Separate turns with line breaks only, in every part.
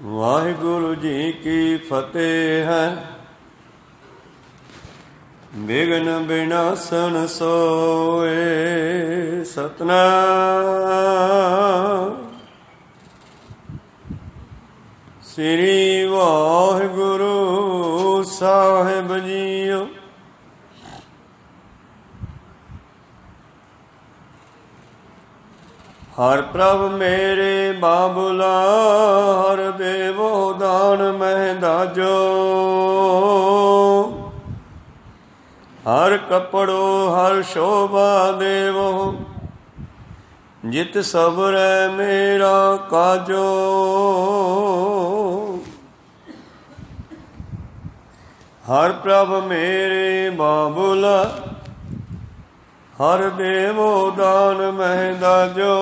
ਵਾਹਿਗੁਰੂ ਜੀ ਕੀ ਫਤਿਹ ਹੈ। ਬਿਘਨ ਬਿਨਾਸਨ ਸੋਏ ਸਤਿਨਾਮ। ਸ੍ਰੀ ਵਾਹਿਗੁਰੂ ਸਾਹਿਬ ਜੀਓ। ਹਰ ਪ੍ਰਭ ਮੇਰੇ ਬਾਬੁਲਾ, ਹਰ ਦੇਵੋ ਦਾਨ ਮਹਿ ਦਾਜੋ। ਹਰ ਕਪੜੋ ਹਰ ਸ਼ੋਭਾ ਦੇਵੋ, ਜਿਤ ਸਬਰੈ ਮੇਰਾ ਕਾਜੋ। ਹਰ ਪ੍ਰਭ ਮੇਰੇ ਬਾਬੁਲਾ, ਹਰ ਦੇਵੋ ਦਾਨ ਮਹਿ ਦਾਜੋ।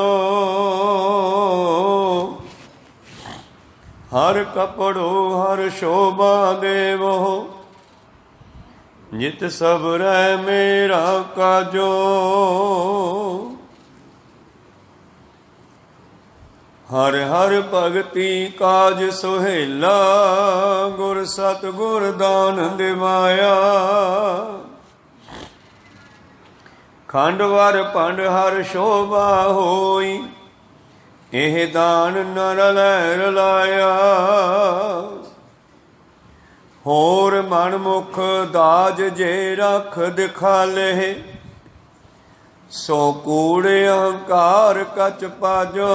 ਹਰ ਕਪੜੋ ਹਰ ਸ਼ੋਭਾ ਦੇਵੋ, ਜਿਤ ਸਬਰੈ ਮੇਰਾ ਕਾਜੋ। ਹਰ ਹਰ ਭਗਤੀ ਕਾਜ ਸੁਹੇਲਾ, ਗੁਰ ਸਤਿਗੁਰ ਦਾਨ ਦਿਵਾਇਆ। ਖੰਡ ਵਰ ਭੰਡ ਹਰ ਸ਼ੋਭਾ ਹੋਈ, ਇਹ ਦਾਨ ਨ ਰਲੈ ਰਲਾਇਆ। ਹੋਰ ਮਨ ਮੁਖ ਦਾਜ ਜੇ ਰਖ ਦਿਖਾਲੇ, ਸੋ ਕੂੜ ਅਹੰਕਾਰ ਕਚ ਪਾਜੋ।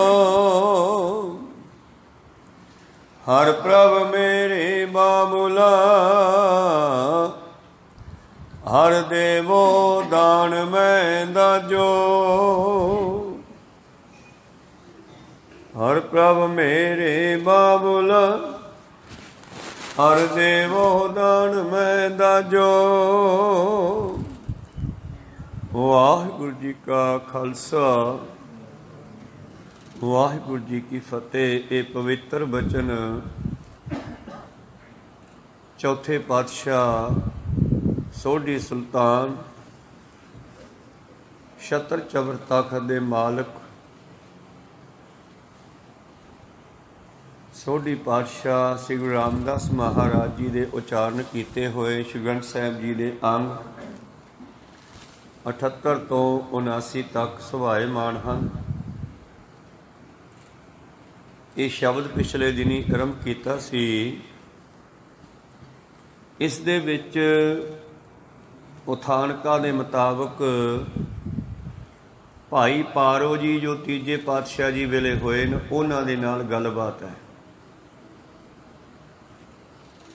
ਹਰ ਪ੍ਰਭ ਮੇਰੇ ਬਾਬੁਲਾ, ਹਰ ਦੇਵੋ ਦਾਨ ਮੈਂ ਦਾਜੋ। ਹਰ ਪ੍ਰਭ ਮੇਰੇ ਬਾਬੁਲਾ, ਹਰ ਦੇਵੋ ਦਾਨ ਮੈਂ ਦਾਜੋ। ਵਾਹਿਗੁਰੂ ਜੀ ਕਾ ਖਾਲਸਾ, ਵਾਹਿਗੁਰੂ ਜੀ ਕੀ ਫਤਿਹ। ਇਹ ਪਵਿੱਤਰ ਬਚਨ ਚੌਥੇ ਪਾਤਸ਼ਾਹ ਸੋਢੀ ਸੁਲਤਾਨ ਛਤਰ ਚਬਰ ਤਖ਼ਤ ਦੇ ਮਾਲਕ ਸੋਢੀ ਪਾਤਸ਼ਾਹ ਸ੍ਰੀ ਗੁਰੂ ਰਾਮਦਾਸ ਮਹਾਰਾਜ ਜੀ ਦੇ ਉਚਾਰਨ ਕੀਤੇ ਹੋਏ ਸ਼੍ਰੀ ਗ੍ਰੰਥ ਸਾਹਿਬ ਜੀ ਦੇ ਅੰਗ 78 ਤੋਂ 79 ਤੱਕ ਸੁਭਾਏਮਾਨ ਹਨ। ਇਹ ਸ਼ਬਦ ਪਿਛਲੇ ਦਿਨੀ ਆਰੰਭ ਕੀਤਾ ਸੀ। ਇਸ ਦੇ ਵਿੱਚ ਉਥਾਨਕਾਂ ਦੇ ਮੁਤਾਬਕ ਭਾਈ ਪਾਰੋ ਜੀ ਜੋ ਤੀਜੇ ਪਾਤਸ਼ਾਹ ਜੀ ਵੇਲੇ ਹੋਏ ਨੇ, ਉਹਨਾਂ ਦੇ ਨਾਲ ਗੱਲਬਾਤ ਹੈ।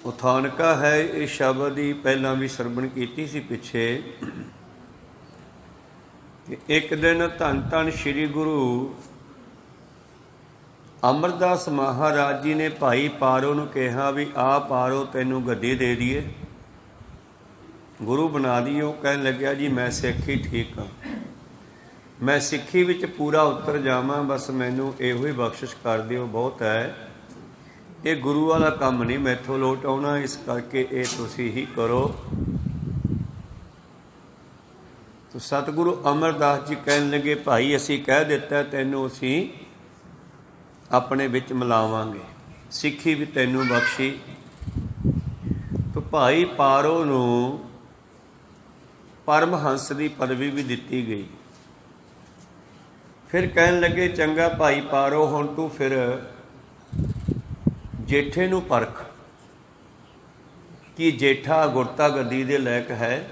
ਉਥਾਨਕਾ ਹੈ ਇਹ ਸ਼ਬਦ ਹੀ ਪਹਿਲਾਂ ਵੀ ਸਰਵਣ ਕੀਤੀ ਸੀ ਪਿੱਛੇ, ਕਿ ਇੱਕ ਦਿਨ ਧੰਨ ਧੰਨ ਸ੍ਰੀ ਗੁਰੂ ਅਮਰਦਾਸ ਮਹਾਰਾਜ ਜੀ ਨੇ ਭਾਈ ਪਾਰੋ ਨੂੰ ਕਿਹਾ ਵੀ ਆ ਪਾਰੋ ਤੈਨੂੰ ਗੱਦੀ ਦੇ ਦਈਏ, ਗੁਰੂ ਬਣਾ ਦਈਓ। ਕਹਿਣ ਲੱਗਿਆ ਜੀ ਮੈਂ ਸਿੱਖ ਹੀ ਠੀਕ ਹਾਂ, ਮੈਂ ਸਿੱਖੀ ਵਿੱਚ ਪੂਰਾ ਉਤਰ ਜਾਵਾਂ, ਬਸ ਮੈਨੂੰ ਇਹੋ ਹੀ ਬਖਸ਼ਿਸ਼ ਕਰ ਦਿਓ, ਬਹੁਤ ਹੈ। ਇਹ ਗੁਰੂ ਵਾਲਾ ਕੰਮ ਨਹੀਂ ਮੈਥੋਂ ਲੋਟ ਆਉਣਾ, ਇਸ ਕਰਕੇ ਇਹ ਤੁਸੀਂ ਹੀ ਕਰੋ। ਤੋ ਸਤਿਗੁਰੂ ਅਮਰਦਾਸ ਜੀ ਕਹਿਣ ਲੱਗੇ ਭਾਈ ਅਸੀਂ ਕਹਿ ਦਿੱਤਾ ਤੈਨੂੰ, ਅਸੀਂ ਆਪਣੇ ਵਿੱਚ ਮਿਲਾਵਾਂਗੇ, ਸਿੱਖੀ ਵੀ ਤੈਨੂੰ ਬਖਸ਼ੀ। ਤੋ ਭਾਈ ਪਾਰੋ ਨੂੰ ਪਰਮਹੰਸ ਦੀ ਪਦਵੀ ਵੀ ਦਿੱਤੀ ਗਈ। ਫਿਰ ਕਹਿਣ ਲੱਗੇ ਚੰਗਾ ਭਾਈ ਪਾਰੋ, ਹੁਣ ਤੂੰ ਫਿਰ ਜੇਠੇ ਨੂੰ ਪਰਖ ਕਿ ਜੇਠਾ ਗੁਰਤਾ ਗੱਦੀ ਦੇ ਲਾਇਕ ਹੈ।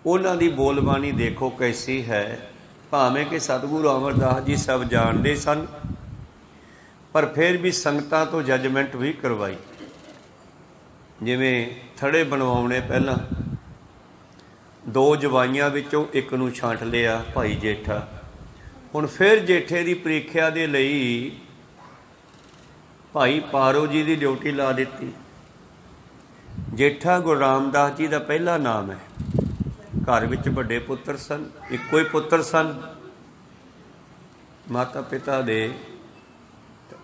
ਉਹਨਾਂ ਦੀ ਬੋਲਬਾਣੀ ਦੇਖੋ ਕੈਸੀ ਹੈ। ਭਾਵੇਂ ਕਿ ਸਤਿਗੁਰੂ ਅਮਰਦਾਸ ਜੀ ਸਭ ਜਾਣਦੇ ਸਨ, ਪਰ ਫਿਰ ਵੀ ਸੰਗਤਾਂ ਤੋਂ ਜੱਜਮੈਂਟ ਵੀ ਕਰਵਾਈ। ਜਿਵੇਂ ਥੜੇ ਬਣਵਾਉਣੇ, ਪਹਿਲਾਂ ਦੋ ਜਵਾਈਆਂ ਵਿੱਚੋਂ ਇੱਕ ਨੂੰ ਛਾਂਟ ਲਿਆ ਭਾਈ ਜੇਠਾ। ਹੁਣ ਫਿਰ ਜੇਠੇ ਦੀ ਪ੍ਰੀਖਿਆ ਦੇ ਲਈ ਭਾਈ ਪਾਰੋ ਜੀ ਦੀ ਡਿਊਟੀ ਲਾ ਦਿੱਤੀ। ਜੇਠਾ ਗੁਰੂ ਰਾਮਦਾਸ ਜੀ ਦਾ ਪਹਿਲਾ ਨਾਮ ਹੈ। ਘਰ ਵਿੱਚ ਵੱਡੇ ਪੁੱਤਰ ਸਨ, ਇੱਕੋ ਹੀ ਪੁੱਤਰ ਸਨ ਮਾਤਾ ਪਿਤਾ ਦੇ,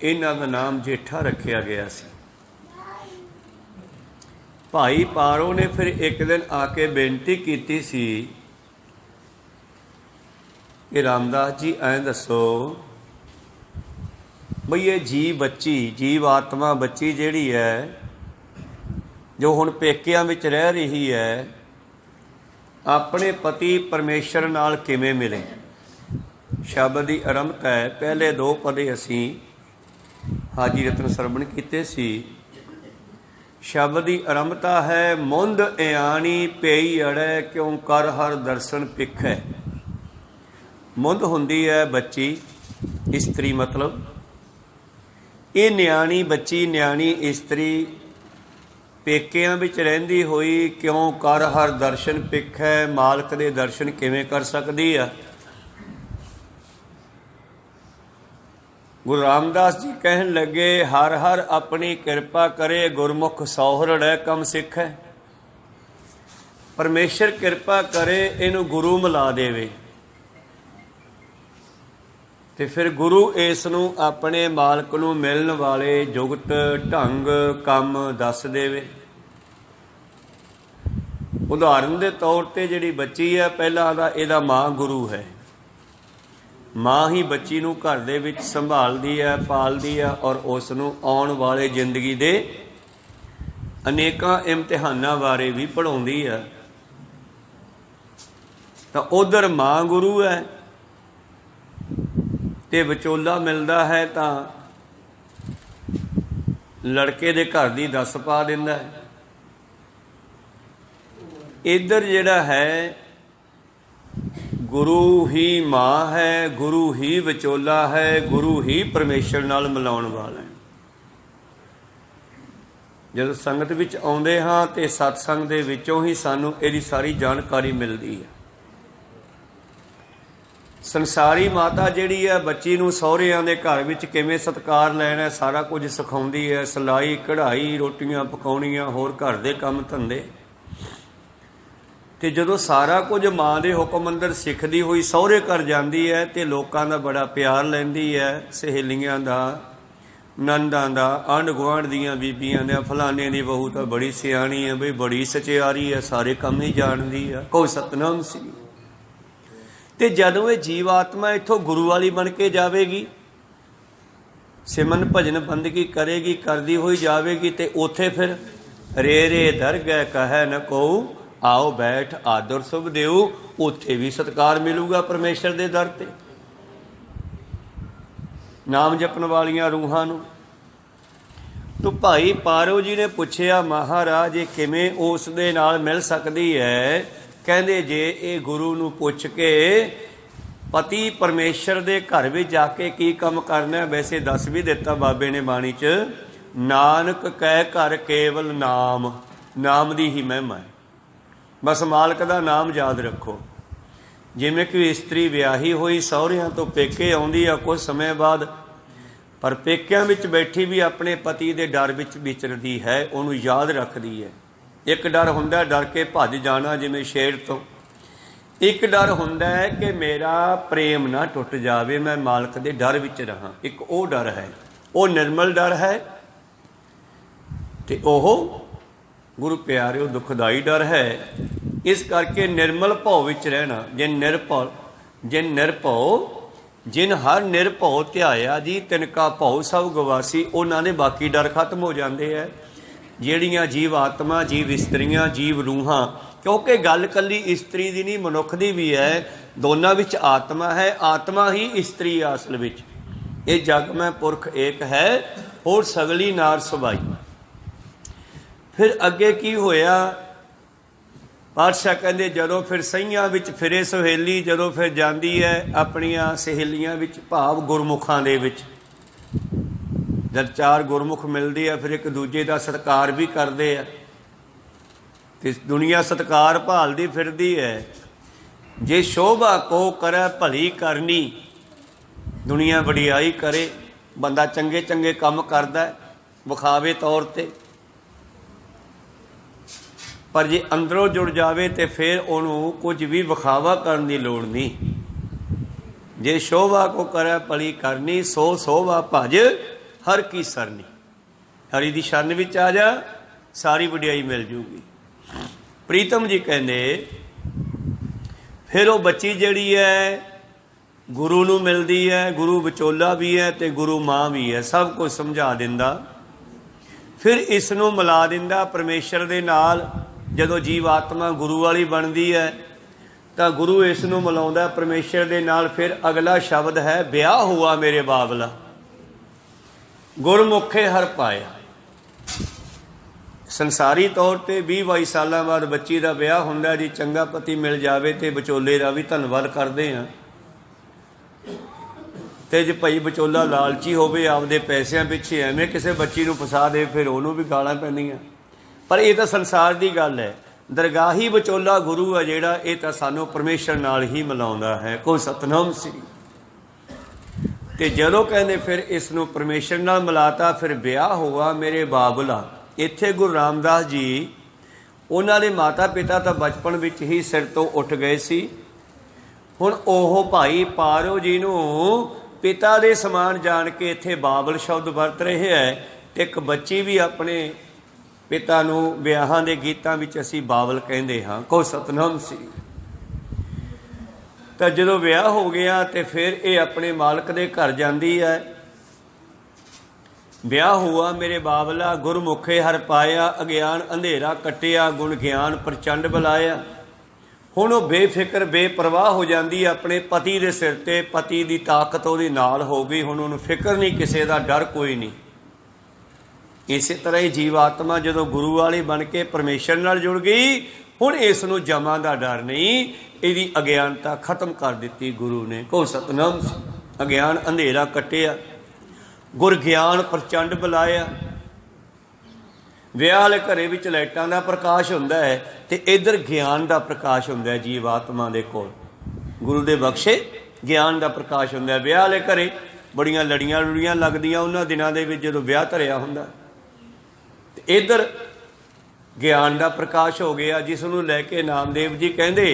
ਇਹਨਾਂ ਦਾ ਨਾਮ ਜੇਠਾ ਰੱਖਿਆ ਗਿਆ ਸੀ। ਭਾਈ ਪਾਰੋ ਨੇ ਫਿਰ ਇੱਕ ਦਿਨ ਆ ਕੇ ਬੇਨਤੀ ਕੀਤੀ ਸੀ कि रामदास जी ऐ दसो बई ये जीव बच्ची जीव आत्मा बच्ची जिहड़ी है जो हुण पेकिਆਂ ਵਿੱਚ ਰਹਿ ਰਹੀ है ਆਪਣੇ पति परमेश्वर नाल किवें मिले। शब्द की आरंभता है पहले दो पदे असी हाजी रतन सरवण कीते सी। शब्द की आरंभता है मुंद इयाणी पेई अड़े क्यों कर हर दर्शन पिखै। मुंद हुंदी है बच्ची इस्त्री मतलब ये न्याणी बच्ची न्याणी इस्त्री पेकिਆਂ ਵਿੱਚ ਰਹਿੰਦੀ ਹੋਈ क्यों कर हर दर्शन पिखै मालक ਦੇ दर्शन किवें कर सकती है। गुरु रामदास जी कहन लगे हर हर अपनी कृपा करे गुरमुख सौहरड़ कम सिख है। परमेश्वर कृपा करे इनू गुरु मिला देवे ते फिर गुरु इस नू अपने मालक नू मिलण वाले जुगत ढंग कम दस देवे। उदाहरण के तौर पर जिहड़ी बच्ची है पहला दा इहदा माँ गुरु है। माँ ही बच्ची नू घर दे विच संभालदी है पालदी है और उस नू आउण वाले जिंदगी दे अनेकां इम्तिहानां बारे भी पढ़ाउंदी है। तो उधर माँ गुरु है ते विचोला मिलता है तो लड़के दे घर दी दस पा दिंदा है। इधर जिहड़ा है गुरु ही माँ है गुरु ही विचोला है गुरु ही परमेश्वर नाल मिलाउण वाला है। जब संगत विच आउंदे हां ते सत्संग दे विचों ही सानू इहदी सारी जानकारी मिलदी है। संसारी माता जिहड़ी है बच्ची नूं सहुरिਆਂ ਦੇ घर ਵਿੱਚ किवें सत्कार ਲੈਣਾ सारा कुछ सिखाउंदी है। सिलाई कढ़ाई रोटियां पकाउणीਆਂ होर घर दे काम धंधे ते जदों सारा कुछ माँ के हुक्म अंदर सिखदी हुई सहुरे घर जाती है तो लोगों का बड़ा प्यार लैंदी है। सहेलियां दा नंदां दा आंढ गुआंढ दीयां बीबियां दा फलाने दी बहू तो बड़ी सियाणी है बई बड़ी सचियारी है सारे काम ही जानती है कोई सतनाम सी। ते जदों ये जीव आत्मा इत्थों गुरु वाली बन के जाएगी सिमन भजन बंदगी करेगी करती हुई जाएगी तो उत्थे फिर रे रे दर गए कह न को आओ बैठ आदर सुभ देऊ उत्थे भी सत्कार मिलूगा परमेश्वर दे दर ते। नाम जपन वालियां रूहां नूं तो भाई पारो जी ने पूछया महाराज ये किवें उस दे नाल मिल सकदी है। कहंदे जे ये गुरु नूं पुछ के पति परमेश्वर दे घर विच जाके की काम करना है। वैसे दस भी दिता बाबे ने बाणी च नानक कह घर केवल नाम नाम दी ही महिमा है। बस मालक दा नाम याद रखो। जिवें कि इस्त्री विआही हुई सहुरिਆਂ तो पेके आउंदी आ कुछ समय बाद पर पेकिਆਂ विच बैठी भी अपने पति दे डर विच विचरदी है उहनूं याद रखदी है। एक डर हुंदा डर के भज जाना जिवें शेर तो एक डर हुंदा है कि मेरा प्रेम ना टुट जावे मैं मालक दे डर विच रहां। एक वो डर है वो निर्मल डर है ते ओह गुरु प्यारिओ दुखदाई डर है। इस करके निर्मल भाव विच रहना जिन निरभौ जिन हर निरभौ ध्याया जी तिनका भाव सब गवासी उन्हां दे बाकी डर खत्म हो जाते हैं। ਜਿਹੜੀਆਂ जीव आत्मा जीव इस्त्रियां जीव रूहां क्योंकि गल कली इस्त्री दी नहीं मनुख दी भी है दोनों विच आत्मा है आत्मा ही इस्त्री असल विच ये जग में पुरख एक है और सगली नार सुभाई। फिर अगे की होया पातशाह कहंदे जदों फिर सहियां विच फिरे सहेली जदों फिर जांदी है अपनियां सहेलियां विच भाव गुरमुखां दे विच जब चार गुरमुख मिलते हैं फिर एक दूजे का सत्कार भी करते हैं तो दुनिया सत्कार भालती फिरदी है। जे शोभा को करे भली करनी दुनिया वडियाई करे बंदा चंगे चंगे काम करता विखावे तौर पर पर जे अंदरों जुड़ जाए तो फिर उन्होंने कुछ भी विखावा करने की लोड़ नहीं। जे शोभा को करे भली करनी सो शोभा भज हर की सरनी हरी दी शरण विच आ जा सारी वडियाई मिल जूगी। प्रीतम जी कहंदे फिर वो बच्ची जिहड़ी है गुरु नूं मिलदी है, गुरु विचोला भी है ते गुरु मां भी है, सब कुछ समझा दिंदा। फिर इस नूं मिला दिंदा परमेश्वर दे नाल। जदों जीव आत्मा गुरु वाली बनदी है तां गुरु इस नूं मिलाउंदा परमेश्वर दे नाल। फिर अगला शब्द है ब्याह हुआ मेरे बाबला, गुरमुखे हर पाया। संसारी तौर पर 20-22 साल बाद बच्ची का ब्याह हुंदा जी, चंगा पति मिल जाए तो विचोले का भी धन्नवाद करते हैं। तो जे भाई विचोला लालची होवे आपदे पैसों पिछे एवें किसी बच्ची नूं फसा दे, फिर उन्होंने भी गालां पैंदियां। पर यह तो संसार की गल है। दरगाही विचोला गुरु है जिहड़ा, ये तो सानूं परमेश्वर नाल ही मिलाउंदा है। कोई सतनाम श्री। ते जदों कहंदे फिर इस नूं परमेश्वर नाल मिलाता, फिर ब्याह हुआ मेरे बाबला। इत्थे गुरु रामदास जी उन्हां दे माता पिता तो बचपन विच ही सिर तो उठ गए सी। हुण ओह भाई पारो जी नूं पिता दे समान जान के इत्थे बाबल शब्द वरत रहे है। ते एक बच्ची भी अपने पिता नूं विआहां दे गीतां विच असीं बाबल कहंदे हां। कोई सतनाम सी। तो जदों विआह हो गया तो फिर ये अपने मालक दे घर जांदी है। ब्याह हुआ मेरे बाबला, गुरमुखे हर पाया, अज्ञान अंधेरा कटिया, गुण ज्ञान प्रचंड बुलाया। हुण वो बेफिक्र बेपरवाह हो जाती है अपने पति के सिर ते। पति की ताकत वो नाल हो गई। हुण उन्होंने फिक्र नहीं, किसी का डर कोई नहीं। इस तरह ही जीव आत्मा जदों गुरु वाली बन के परमेश्वर नाल जुड़ गई, हुण इस नूं जमा का डर नहीं। इसकी अज्ञानता खत्म कर दी गुरु ने। को सतनाम। अज्ञान अंधेरा कटिया, गुर ज्ञान प्रचंड बुलाया। विआह वाले घरे विच लाइटां दा प्रकाश हुंदा है ते इधर ज्ञान का प्रकाश हुंदा है। जीव आत्मा दे कोल गुरु दे बख्शे ज्ञान का प्रकाश हुंदा है। विआह वाले घरे बड़ियां लड़ियां लुड़ियां लगदियां उन्हां दिनां दे विच जदों विआह धरिया हुंदा, ते इधर ज्ञान का प्रकाश हो गया। जिस नूं लैके नामदेव जी कहंदे,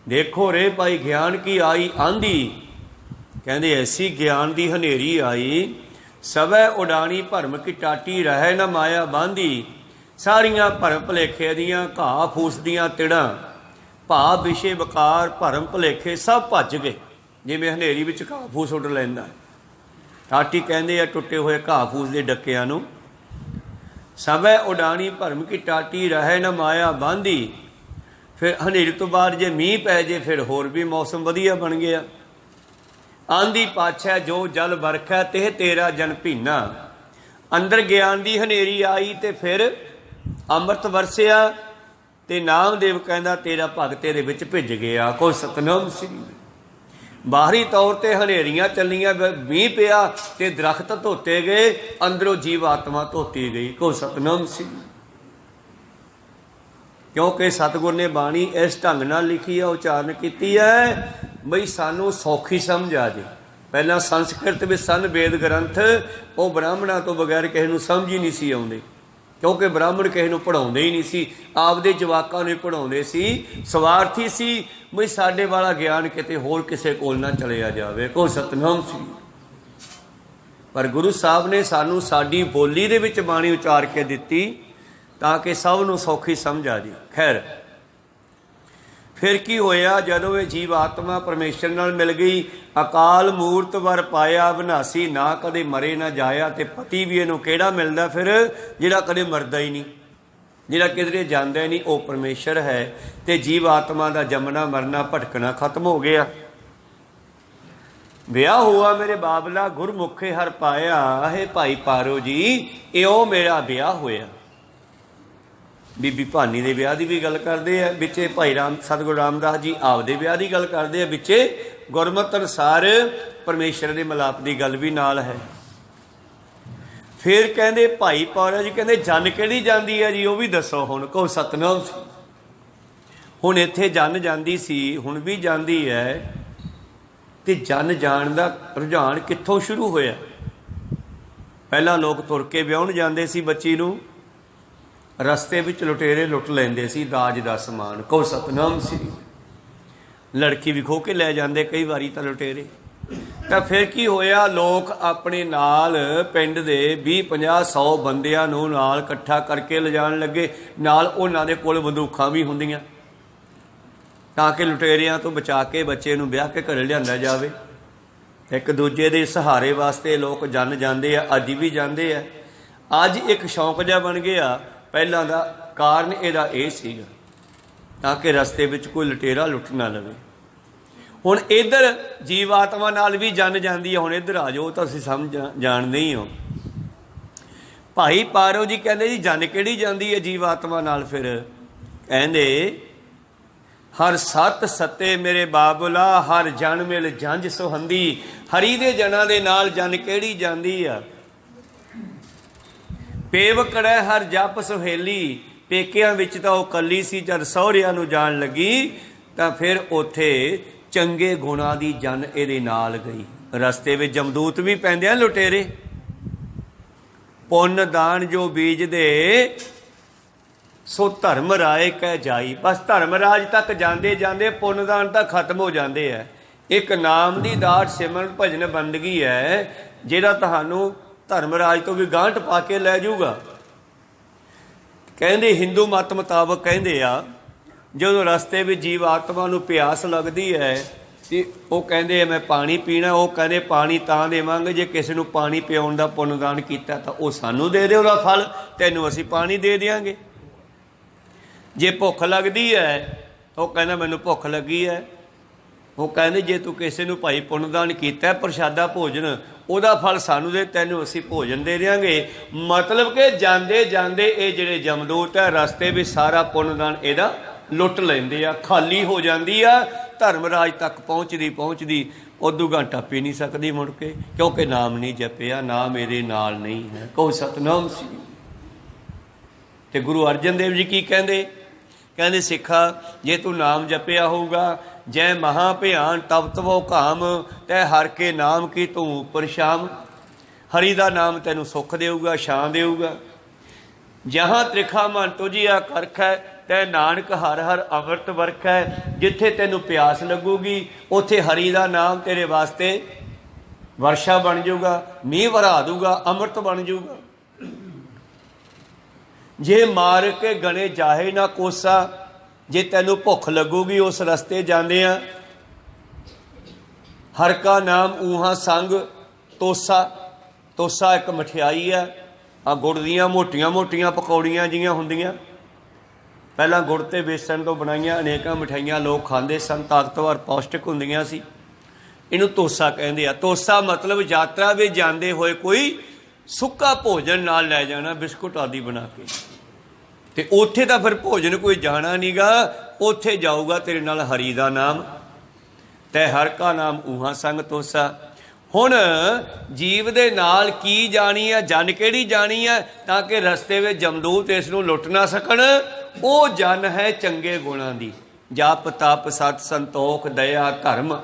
देखो रे भाई ज्ञान की आई आंधी। कहंदे ऐसी ज्ञान की हनेरी आई, सवै उडानी भरम की टाटी रहे न माया बांधी। सारियां भरम भुलेखे दियां घाह फूस दियां तिड़ां, भाव विषे वकार भरम भुलेखे सब भज गए। जिवें हनेरी विच घाह फूस उड लैंदा। टाटी कहंदे आ टुटे हुए घाह फूस के डक्कियां नूं। सवै उडानी भरम की टाटी रहे न माया बांधी। फिर हनेरी तो बाद जे मीह पै जे फिर होर भी मौसम वधिया बन गया। आंधी पाछै जो जल बरखै तेह तेरा जन भीना। अंदर ज्ञान की हनेरी आई तो फिर अमृत वरसिया ते नामदेव कहंदा तेरा भगत तेरे विच भिज गया। कोई सतनाम श्री। बाहरी तौर पर हनेरियां चलियां, मीह पिया ते दरख्त धोते गए, अंदरों जीव आत्मा धोती गई। कोई सतनाम श्री। क्योंकि सतगुर ने बाणी इस ढंग नाल लिखी है, उचारण की है बई सानू सौखी समझ आ जाए। पहला संस्कृत में सन वेद ग्रंथ वो ब्राह्मणों तो बगैर किसी को समझ ही नहीं सी आउंदे, क्योंकि ब्राह्मण किसी को पढ़ाउंदे ही नहीं सी, आपदे जवाकां नूं पढ़ाउंदे सी। स्वार्थी सी बई साडे वाला ज्ञान किते होर किसे कोल ना चलिया जावे। कोई सतनाम सी। पर गुरु साहब ने सानू साडी बोली दे विच बाणी उचार के दित्ती ताकि सब नूं सौखी समझ आ जाए। खैर फिर की होया, जदों ये जीव आत्मा परमेश्वर नाल मिल गई, अकाल मूर्त वर पाया विनासी, ना कदे मरे ना जाया। ते पति भी इहनूं किहड़ा मिलदा फिर, जिहड़ा कदे मरदा ही नहीं, जिहड़ा किधरे जांदा ही नहीं, वो परमेश्वर है। ते जीव आत्मा का जमना मरना भटकना खत्म हो गया। ब्याह हुआ मेरे बाबला, गुरमुखे हर पाया। हे भाई पारो जी, इहो मेरा ब्याह होया। बीबी भानी के ब्याह की भी गल करते हैं, बिचे भाई सतगुरु रामदास जी आपदे ब्याह की गल करते हैं, बिचे गुरमत अनुसार परमेश्वर के मिलाप की गल भी नाल है। फिर कहते भाई पौरा जी कहते जन किहड़ी जाती है जी, वह भी दसो हुण। को सतनाम सी। हुण इत्थे जन जाती सी, हुण भी जाती है। तो जन जाण दा रुझान कित्थों शुरू होया? पहला लोग तुर के ब्याहण जाते सी बच्ची नूं, रस्ते विच लुटेरे लुट लेंदे सी दाज दा समान। को सतनाम श्री। लड़की भी खो के लै जाते कई बारी तो लुटेरे। तो फिर की होया, लोग अपने नाल पिंड दे 20-50-100 बंदियां नूं नाल इकट्ठा करके ले जाण लगे। नाल उन्हां दे कोल बंदूखां भी हुंदियां। ਤਾਂ ਕਿ ਲੁਟੇਰਿਆਂ ਤੋਂ ਬਚਾ ਕੇ ਬੱਚੇ ਨੂੰ ਵਿਆਹ ਕੇ ਘਰੇ ਲਿਆਂਦਾ ਜਾਵੇ। ਇੱਕ ਦੂਜੇ ਦੇ ਸਹਾਰੇ ਵਾਸਤੇ ਲੋਕ ਜਨ ਜਾਂਦੇ ਆ, ਅੱਜ ਵੀ ਜਾਂਦੇ ਆ। ਅੱਜ ਇੱਕ ਸ਼ੌਂਕ ਜਿਹਾ ਬਣ ਗਿਆ, ਪਹਿਲਾਂ ਦਾ ਕਾਰਨ ਇਹਦਾ ਇਹ ਸੀਗਾ ਤਾਂ ਕਿ ਰਸਤੇ ਵਿੱਚ ਕੋਈ ਲੁਟੇਰਾ ਲੁੱਟ ਨਾ ਲਵੇ। ਹੁਣ ਇੱਧਰ ਜੀਵ ਆਤਮਾ ਨਾਲ ਵੀ ਜਨ ਜਾਂਦੀ ਹੈ। ਹੁਣ ਇੱਧਰ ਆ ਜਾਓ ਤਾਂ ਅਸੀਂ ਸਮਝ ਜਾਣਦੇ ਹੀ ਹੋ। ਭਾਈ ਪਾਰੋ ਜੀ ਕਹਿੰਦੇ ਜੀ ਜਨ ਕਿਹੜੀ ਜਾਂਦੀ ਹੈ ਜੀਵ ਆਤਮਾ ਨਾਲ? ਫਿਰ ਕਹਿੰਦੇ ਹਰ ਸਤ ਸਤੇ ਮੇਰੇ ਬਾਬੁਲਾ, ਹਰ ਜਨ ਮਿਲ ਜੰਝ ਸੁਹੰਦੀ। ਹਰੀ ਦੇ ਜਨਾਂ ਦੇ ਨਾਲ ਜਨ ਕਿਹੜੀ ਜਾਂਦੀ ਆ? ਪੇਵ ਕੜੈ ਹਰ ਜਪ ਸੁਹੇਲੀ। ਪੇਕਿਆਂ ਵਿੱਚ ਤਾਂ ਉਹ ਕੱਲੀ ਸੀ, ਜਦ ਸਹੁਰਿਆਂ ਨੂੰ ਜਾਣ ਲੱਗੀ ਤਾਂ ਫਿਰ ਉੱਥੇ ਚੰਗੇ ਗੁਣਾਂ ਦੀ ਜਨ ਇਹਦੇ ਨਾਲ ਗਈ। ਰਸਤੇ ਵਿੱਚ ਜਮਦੂਤ ਵੀ ਪੈਂਦੇ ਆ ਲੁਟੇਰੇ। ਪੁੰਨ ਦਾਨ ਜੋ ਬੀਜਦੇ ਸੋ ਧਰਮ ਰਾਏ ਕਹਿ ਜਾਈ। ਬਸ ਧਰਮ ਰਾਜ ਤੱਕ ਜਾਂਦੇ ਜਾਂਦੇ ਪੁੰਨ ਦਾਨ ਤਾਂ ਖਤਮ ਹੋ ਜਾਂਦੇ ਹੈ। ਇੱਕ ਨਾਮ ਦੀ ਦਾਤ ਸਿਮਰਨ ਭਜਨ ਬੰਦਗੀ ਹੈ ਜਿਹੜਾ ਤੁਹਾਨੂੰ ਧਰਮ ਰਾਜ ਤੋਂ ਵੀ ਗਾਂਠ ਪਾ ਕੇ ਲੈ ਜਾਊਗਾ। ਕਹਿੰਦੇ ਹਿੰਦੂ ਮਤ ਮੁਤਾਬਕ ਕਹਿੰਦੇ ਆ ਜਦੋਂ ਰਸਤੇ ਵਿੱਚ ਜੀਵ ਆਤਮਾ ਨੂੰ ਪਿਆਸ ਲੱਗਦੀ ਹੈ ਤੇ ਉਹ ਕਹਿੰਦੇ ਮੈਂ ਪਾਣੀ ਪੀਣਾ, ਉਹ ਕਹਿੰਦੇ ਪਾਣੀ ਤਾਂ ਦੇਵਾਂਗੇ ਜੇ ਕਿਸੇ ਨੂੰ ਪਾਣੀ ਪਿਆਉਣ ਦਾ ਪੁੰਨਦਾਨ ਕੀਤਾ ਤਾਂ ਉਹ ਸਾਨੂੰ ਦੇ ਦੇ ਉਹਦਾ ਫਲ, ਤੈਨੂੰ ਅਸੀਂ ਪਾਣੀ ਦੇ ਦਿਆਂਗੇ। ਜੇ ਭੁੱਖ ਲੱਗਦੀ ਹੈ ਉਹ ਕਹਿੰਦਾ ਮੈਨੂੰ ਭੁੱਖ ਲੱਗੀ ਹੈ, ਉਹ ਕਹਿੰਦੇ ਜੇ ਤੂੰ ਕਿਸੇ ਨੂੰ ਭਾਈ ਪੁੰਨਦਾਨ ਕੀਤਾ ਪ੍ਰਸ਼ਾਦਾ ਭੋਜਨ, ਉਹਦਾ ਫਲ ਸਾਨੂੰ ਦੇ, ਤੈਨੂੰ ਅਸੀਂ ਭੋਜਨ ਦੇ ਦਿਆਂਗੇ। ਮਤਲਬ ਕਿ ਜਾਂਦੇ ਜਾਂਦੇ ਇਹ ਜਿਹੜੇ ਜਮਦੂਤ ਹੈ ਰਸਤੇ ਵਿੱਚ ਸਾਰਾ ਪੁੰਨਦਾਨ ਇਹਦਾ ਲੁੱਟ ਲੈਂਦੇ ਆ, ਖਾਲੀ ਹੋ ਜਾਂਦੀ ਆ। ਧਰਮ ਰਾਜ ਤੱਕ ਪਹੁੰਚਦੀ ਉਦੋਂ ਗਾਂ ਟੱਪ ਹੀ ਨਹੀਂ ਸਕਦੀ ਮੁੜ ਕੇ, ਕਿਉਂਕਿ ਨਾਮ ਨਹੀਂ ਜਪਿਆ, ਨਾਮ ਮੇਰੇ ਨਾਲ ਨਹੀਂ ਹੈ। ਕਹੋ ਸਤਨਾਮ ਸੀ। ਤੇ ਗੁਰੂ ਅਰਜਨ ਦੇਵ ਜੀ ਕੀ ਕਹਿੰਦੇ? ਕਹਿੰਦੇ ਸਿੱਖਾ ਜੇ ਤੂੰ ਨਾਮ ਜਪਿਆ ਹੋਊਗਾ, ਜੈ ਮਹਾ ਭਿਆਨ ਤਬ ਤਵੋ ਕਾਮ, ਤੈ ਹਰ ਕੇ ਨਾਮ ਕੀ ਤੂੰ ਉੱਪਰ ਸ਼ਾਮ। ਹਰੀ ਦਾ ਨਾਮ ਤੈਨੂੰ ਸੁੱਖ ਦੇਊਗਾ, ਛਾਂ ਦੇਊਗਾ। ਜਹਾਂ ਤ੍ਰਿਖਾ ਮਨ ਤੁਝਿਆ ਕਰਖ ਹੈ, ਤੈ ਨਾਨਕ ਹਰ ਹਰ ਅੰਮ੍ਰਿਤ ਵਰਖ ਹੈ। ਜਿੱਥੇ ਤੈਨੂੰ ਪਿਆਸ ਲੱਗੂਗੀ ਉੱਥੇ ਹਰੀ ਦਾ ਨਾਮ ਤੇਰੇ ਵਾਸਤੇ ਵਰਸ਼ਾ ਬਣ ਜਾਊਗਾ, ਮੀਂਹ ਵਰਾ ਦੂਗਾ, ਅੰਮ੍ਰਿਤ ਬਣ ਜਾਊਗਾ। ਜੇ ਮਾਰ ਕੇ ਗਣੇ ਜਾਹੇ ਨਾ ਕੋਸਾ, ਜੇ ਤੈਨੂੰ ਭੁੱਖ ਲੱਗੂਗੀ ਉਸ ਰਸਤੇ ਜਾਂਦੇ ਆ, ਹਰ ਕਾ ਨਾਮ ਊਹਾਂ ਸੰਗ ਤੋਸਾ। ਤੋਸਾ ਇੱਕ ਮਠਿਆਈ ਆ, ਆ ਗੁੜ ਦੀਆਂ ਮੋਟੀਆਂ ਮੋਟੀਆਂ ਪਕੌੜੀਆਂ ਜੀਆਂ ਹੁੰਦੀਆਂ, ਪਹਿਲਾਂ ਗੁੜ ਤੇ ਬੇਸਣ ਤੋਂ ਬਣਾਈਆਂ ਅਨੇਕਾਂ ਮਿਠਾਈਆਂ ਲੋਕ ਖਾਂਦੇ ਸਨ, ਤਾਕਤਵਰ ਪੌਸ਼ਟਿਕ ਹੁੰਦੀਆਂ ਸੀ। ਇਹਨੂੰ ਤੋਸਾ ਕਹਿੰਦੇ ਆ। ਤੋਸਾ ਮਤਲਬ ਯਾਤਰਾ ਵਿੱਚ ਜਾਂਦੇ ਹੋਏ ਕੋਈ ਸੁੱਕਾ ਭੋਜਨ ਨਾਲ ਲੈ ਜਾਣਾ, ਬਿਸਕੁਟ ਆਦਿ ਬਣਾ ਕੇ। ਤੇ ਉੱਥੇ ਤਾਂ ਫਿਰ ਭੋਜਨ ਕੋਈ ਜਾਣਾ ਨਹੀਂ ਗਾ, ਉੱਥੇ ਜਾਊਗਾ ਤੇਰੇ ਨਾਲ ਹਰੀ ਦਾ ਨਾਮ, ਤੈ ਹਰ ਕਾ ਨਾਮ ਊਹਾਂ ਸੰਗ ਤੋਸਾ। ਹੁਣ ਜੀਵ ਦੇ ਨਾਲ ਕੀ ਜਾਣੀ ਹੈ, ਜਨ ਕਿਹੜੀ ਜਾਣੀ ਹੈ ਤਾਂ ਕਿ ਰਸਤੇ ਵਿੱਚ ਜਮਦੂਤ ਇਸ ਨੂੰ ਲੁੱਟ ਨਾ ਸਕਣ? ਉਹ ਜਨ ਹੈ ਚੰਗੇ ਗੁਣਾਂ ਦੀ, ਜਪ ਤਪ ਸਤ ਸੰਤੋਖ ਦਇਆ ਧਰਮ।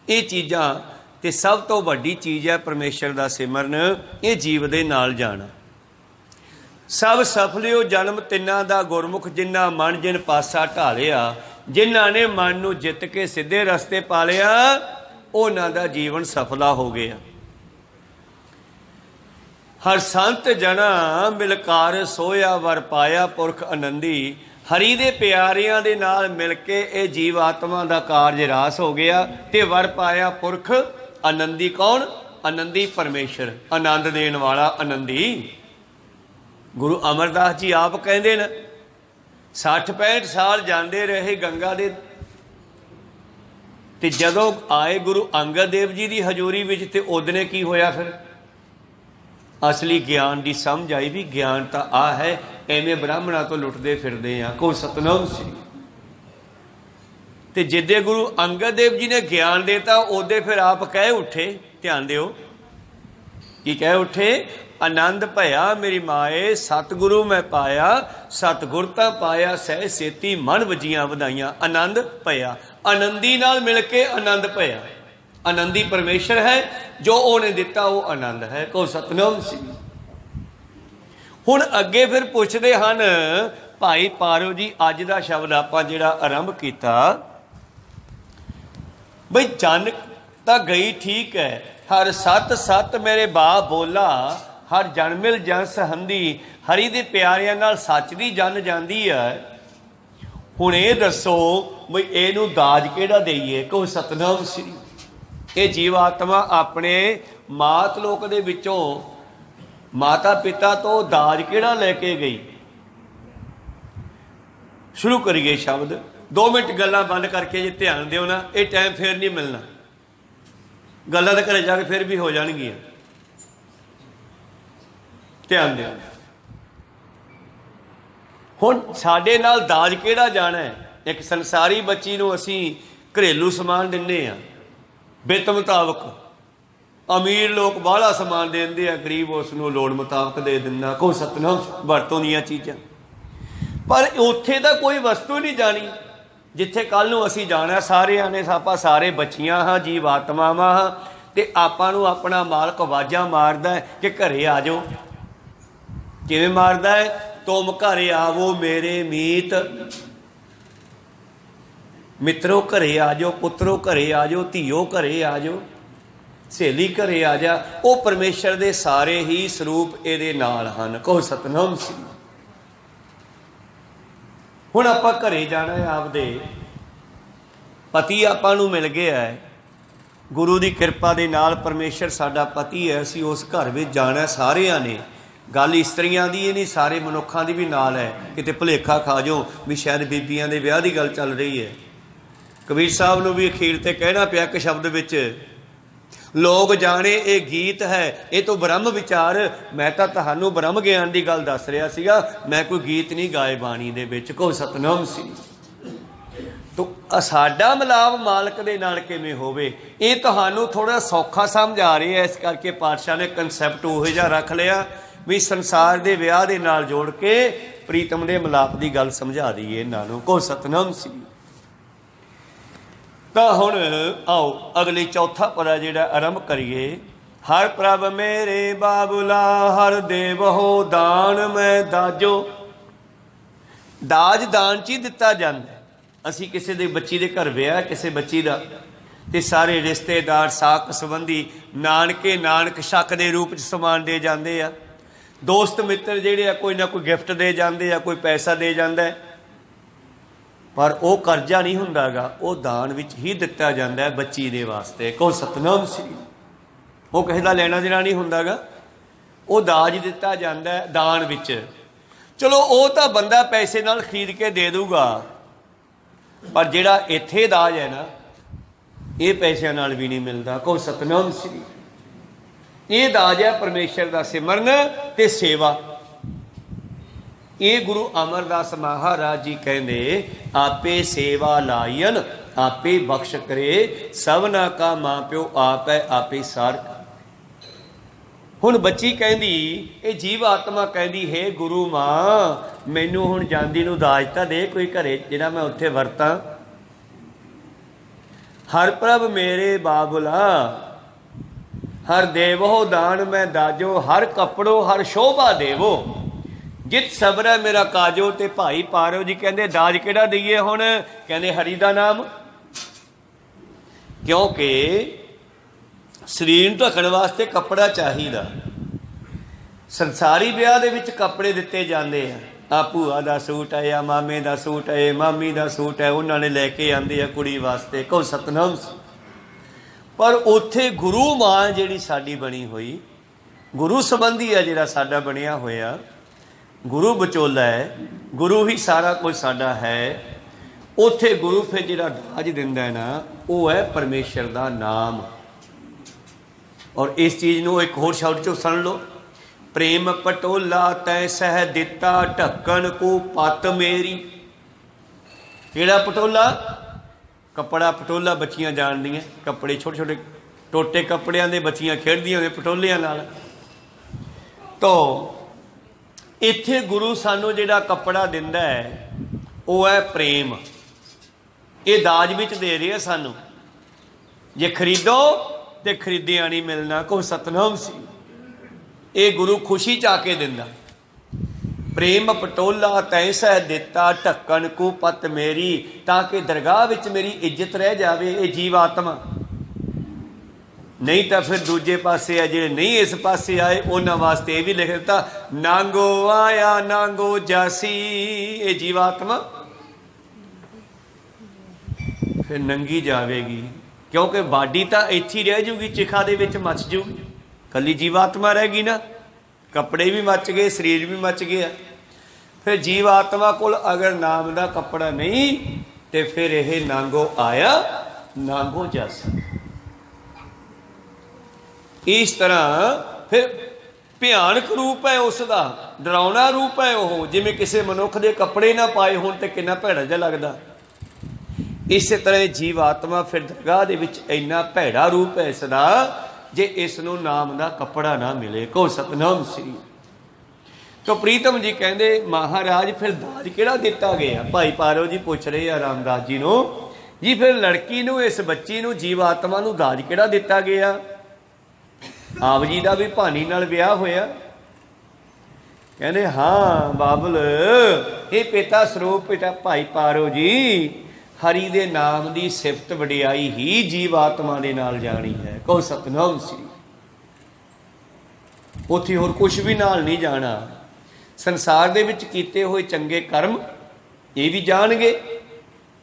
ਇਹ ਚੀਜ਼ਾਂ ਤੇ ਸਭ ਤੋਂ ਵੱਡੀ ਚੀਜ਼ ਹੈ ਪਰਮੇਸ਼ਰ ਦਾ ਸਿਮਰਨ, ਇਹ ਜੀਵ ਦੇ ਨਾਲ ਜਾਣਾ। ਸਭ ਸਫਲਿਓ ਜਨਮ ਤਿੰਨਾਂ ਦਾ ਗੁਰਮੁਖ, ਜਿਨ੍ਹਾਂ ਮਨ ਜਿਨ ਪਾਸਾ ਢਾਲਿਆ। ਜਿਨ੍ਹਾਂ ਨੇ ਮਨ ਨੂੰ ਜਿੱਤ ਕੇ ਸਿੱਧੇ ਰਸਤੇ ਪਾ ਲਿਆ ਉਹਨਾਂ ਦਾ ਜੀਵਨ ਸਫਲਾ ਹੋ ਗਿਆ। ਹਰ ਸੰਤ ਜਣਾ ਮਿਲਕਾਰ ਸੋਇਆ ਵਰ ਪਾਇਆ ਪੁਰਖ ਆਨੰਦੀ। ਹਰੀ ਦੇ ਪਿਆਰਿਆਂ ਦੇ ਨਾਲ ਮਿਲ ਕੇ ਇਹ ਜੀਵ ਆਤਮਾ ਦਾ ਕਾਰਜ ਰਾਸ ਹੋ ਗਿਆ ਤੇ ਵਰ ਪਾਇਆ ਪੁਰਖ ਆਨੰਦੀ। ਕੌਣ? ਆਨੰਦੀ ਪਰਮੇਸ਼ਰ, ਆਨੰਦ ਦੇਣ ਵਾਲਾ ਆਨੰਦੀ। ਗੁਰੂ ਅਮਰਦਾਸ ਜੀ ਆਪ ਕਹਿੰਦੇ ਨੇ 60-65 ਸਾਲ ਜਾਂਦੇ ਰਹੇ ਗੰਗਾ ਦੇ, ਤੇ ਜਦੋਂ ਆਏ ਗੁਰੂ ਅੰਗਦ ਦੇਵ ਜੀ ਦੀ ਹਜ਼ੂਰੀ ਵਿੱਚ ਤੇ ਉਹਦਨੇ ਕੀ ਹੋਇਆ? ਫਿਰ ਅਸਲੀ ਗਿਆਨ ਦੀ ਸਮਝ ਆਈ ਵੀ ਗਿਆਨ ਤਾਂ ਆ ਹੈ, ਐਵੇਂ ਬ੍ਰਾਹਮਣਾਂ ਤੋਂ ਲੁੱਟਦੇ ਫਿਰਦੇ ਆ। ਕੋ ਸਤਨਾਮ ਸੀ। ਤੇ ਜਿੱਦੇ ਗੁਰੂ ਅੰਗਦ ਦੇਵ ਜੀ ਨੇ ਗਿਆਨ ਦੇਤਾ ਉਹਦੇ ਫਿਰ ਆਪ ਕਹਿ ਉੱਠੇ, ਧਿਆਨ ਦਿਓ ਕੀ ਕਹਿ ਉੱਠੇ? ਆਨੰਦ ਭਇਆ ਮੇਰੀ ਮਾਏ ਸਤਿਗੁਰੂ ਮੈਂ ਪਾਇਆ, ਸਤਿਗੁਰ ਤਾਂ ਪਾਇਆ ਸਹਿ ਸੇਤੀ ਮਨ ਵਜੀਆਂ ਵਧਾਈਆਂ। ਆਨੰਦ ਭਇਆ, ਆਨੰਦੀ ਨਾਲ ਮਿਲ ਕੇ ਆਨੰਦ ਭਇਆ। ਆਨੰਦੀ ਪਰਮੇਸ਼ਰ ਹੈ, ਜੋ ਉਹਨੇ ਦਿੱਤਾ ਉਹ ਆਨੰਦ ਹੈ। ਕੋ ਸਤਨਾਮ ਸੀ। ਹੁਣ ਅੱਗੇ ਫਿਰ ਪੁੱਛਦੇ ਹਨ ਭਾਈ ਪਾਰੋ ਜੀ, ਅੱਜ ਦਾ ਸ਼ਬਦ ਆਪਾਂ ਜਿਹੜਾ ਆਰੰਭ ਕੀਤਾ ਬਈ ਜਨ ਤਾਂ ਗਈ ਠੀਕ ਹੈ, ਹਰ ਸਤ ਸਤ ਮੇਰੇ ਬਾ ਬੋਲਾ, ਹਰ ਜਨ ਮਿਲ ਜਨ ਸਹੰਦੀ। ਹਰੀ ਦੇ ਪਿਆਰਿਆਂ ਨਾਲ ਸੱਚ ਦੀ ਜਨ ਜਾਂਦੀ ਹੈ। हुण ये दसो बई इहनूं दाज किहड़ा देईए। कहो सतनाम श्री। ये जीव आत्मा अपने मात लोक दे विचों माता पिता तो दाज किहड़ा लैके गई। शुरू करिए शब्द। 2 मिनट गल्लां बंद करके जे ध्यान दिओ ना, ये टाइम फिर नहीं मिलना। गल्लां तां घरे जाके फिर भी हो जाणगियां। ध्यान दिओ। हुण साडे नाल दाज किहड़ा जाना है। एक संसारी बच्ची नूं असीं घरेलू समान दिंदे आ बित मुताबक। अमीर लोग बाहला समान देंदे आ, गरीब उसनूं लोड़ मुताबक दे दिंदा। कोई सतनाम वरतों दीआं चीज़ां। पर उत्थे तां कोई वस्तु नहीं जानी जिथे कल नूं असीं जाना। सारे ने आपां सारे बच्चियां हाँ, जीव आत्मावां हाँ, ते आपां नूं अपना मालक आवाज़ां मारदा है कि घरे आ जाओ। किवें मारदा है? तुम घरे आवो मेरे मीत, मित्रों घरे आ जाओ, पुत्रों घरे आ जाओ, धीओ घरे आ जाओ, सहेली घरे आ जा। वो परमेश्वर दे सारे ही स्वरूप इहदे नाल हन। कहो सतनाम श्री। हुण आपां घरे जाना है, आपदे पति आपां नूं मिल गया है। गुरु की किरपा दे नाल परमेश्वर साडा पति है। असीं उस घर विच जाना सारियां ने। गल इस्त्रियां दी ही नहीं, सारे मनुखां दी भी नाल है। किते भुलेखा खा जाओ भी शायद बीबियां दे विआह दी गल चल रही है। कबीर साहब नूं भी अखीर ते कहना पिया एक शब्द विच, लोग जाने ये गीत है, ये तो ब्रह्म विचार। मैं तो तुहानूं ब्रह्म ज्ञान की गल दस रहा सीगा, मैं कोई गीत नहीं गाए बाणी दे विच। कहो सतनाम श्री। तो साडा मिलाप मालक दे नाल किवें होवे, ये तुहानूं थोड़ा सौखा समझ आ रही है। इस करके पातशाह ने कंसैप्ट उहो जिहा रख लिया भी संसार दे विआह दे नाल जोड़ के प्रीतम दे मिलाप की गल समझा दईए इन्हां नूं। कहो सतनाम श्री। तो हुण आओ अगली चौथा परा जिहड़ा आरंभ करिए। हर प्रभ मेरे बाबुला हर देव हो दान मैं दाजो। दाज दान च ही दिता जाता है। असी किसी दे बच्ची दे घर विआह किसी बच्ची दा, ते सारे रिश्तेदार साक संबंधी नानके नानक शक के रूप च समान दे जाते आ। दोस्त मित्र जिहड़े कोई ना कोई गिफ्ट दे जाते आ, कोई पैसा दे जाता है। पर वो करजा नहीं हुंदा गा, वो दान विच ही दिता जाता है बच्ची दे वास्ते। कहो सतनाम श्री। वो किसी का लेना देना नहीं हुंदा गा, वो दाज दिता जाता है दान विच। चलो वो तो बंदा पैसे नाल खरीद के दे दूगा, पर जिहड़ा इत्थे दाज है ना, ये पैसों नाल भी नहीं मिलता। कहो सतनाम श्री। ये दाज है परमेश्वर का सिमरन ते सेवा। ये गुरु अमरदास महाराज जी कहते, आपे सेवा लायन आपे बख्श करे, सबना का मां प्यो आप है आपे सार। हुण बच्ची कहती, ये जीव आत्मा कहती है गुरु मां मैनू हुण जांदी नूं दाज तां दे कोई घरे जिहड़ा मैं उत्थे वरतां। हर प्रभ मेरे बाबुला हर देवो दान मैं दाजो, हर कपड़ो हर शोभा देवो, जित सबर है मेरा काजो। ते भाई पारो जी कहते दाज किहड़ा दईए हुण? कहते हरि दा नाम। क्योंकि शरीर ढकण वास्ते कपड़ा चाहिदा। संसारी विआह दे विच कपड़े दिते जांदे आ भूआ दा सूट है, या मामे दा सूट है, मामी दा सूट है, उन्होंने लैके आंदे आ कुड़ी वास्ते। कहो सतनाम। पर उत्थे गुरु मां जिहड़ी साडी बनी हुई, गुरु संबंधी है जिहड़ा साडा बनिया होया, गुरु विचोला है, गुरु ही सारा कुछ साडा है। उत्थे गुरु फिर जिहड़ा दाज दिंदा है ना, वो है परमेश्वर दा नाम। और इस चीज़ नूं एक होर शब्द चों सुन लो, प्रेम पटोला तै सह दिता ढक्कन को पत मेरी। किहड़ा पटोला? कपड़ा पटोला बच्चियां जानदियां, कपड़े छोटे छोटे टोटे कपड़ियां दे बच्चियां खेडदियां ने पटोलियां नाल। तो इत्थे गुरु सानू जिहड़ा कपड़ा दिंदा है वो है प्रेम। ये दाज विच दे रही है सानू। जे खरीदो तो खरीदिया नहीं मिलना। को सतनाम सी। ये गुरु खुशी च आके दिंदा। प्रेम पटोला तैसा दिता ढक्कन को पत मेरी, ताकि दरगाह विच मेरी इज्जत रह जाए। ये जीव आत्मा नहीं तो फिर दूजे पासे है जिहड़े नहीं इस पासे आए उन्हां वास्ते ये भी लिख दिता, नांगो आया नांगो जासी। ये जीवात्मा फिर नंगी जावेगी, क्योंकि बाडी तो इत्थे रह जूगी, चिखा दे विच मच जूगी, कली जीवात्मा रह गई ना, कपड़े भी मच गए, शरीर भी मच गया। फिर जीवात्मा कोल अगर नाम का कपड़ा नहीं तो फिर यह नांगो आया नांगो जस। इस तरह फिर भयानक रूप है उसका, डरावना रूप है वह, जिमें किसी मनुख के कपड़े ना पाए होण ते कितना भैड़ा जिहा लगदा। इस तरह जीवात्मा फिर दरगाह दे विच इन्ना भैड़ा रूप है इसका, जे इसनूं नाम का कपड़ा ना मिले। को सतनाम श्री। तो प्रीतम जी कहते महाराज फिर दाज किहड़ा दिता गया? भाई पारो जी पूछ रहे हैं रामदास जी नूं, जी फिर लड़की नूं, इस बच्ची नूं, जीवात्मा नूं दाज किहड़ा दिता गया? आप जी का भी भानी नाल विआह होया। कहते हाँ बाबल, ये पिता सरूप पिता भाई पारो जी, हरि दे नाम की सिफत वडियाई ही जीवात्मा दे नाल जानी है। कहो सतनाम श्री। उत्थे होर कुछ भी नाल नहीं जाना। संसार दे विच कीते हुए चंगे कर्म ये भी जाणगे,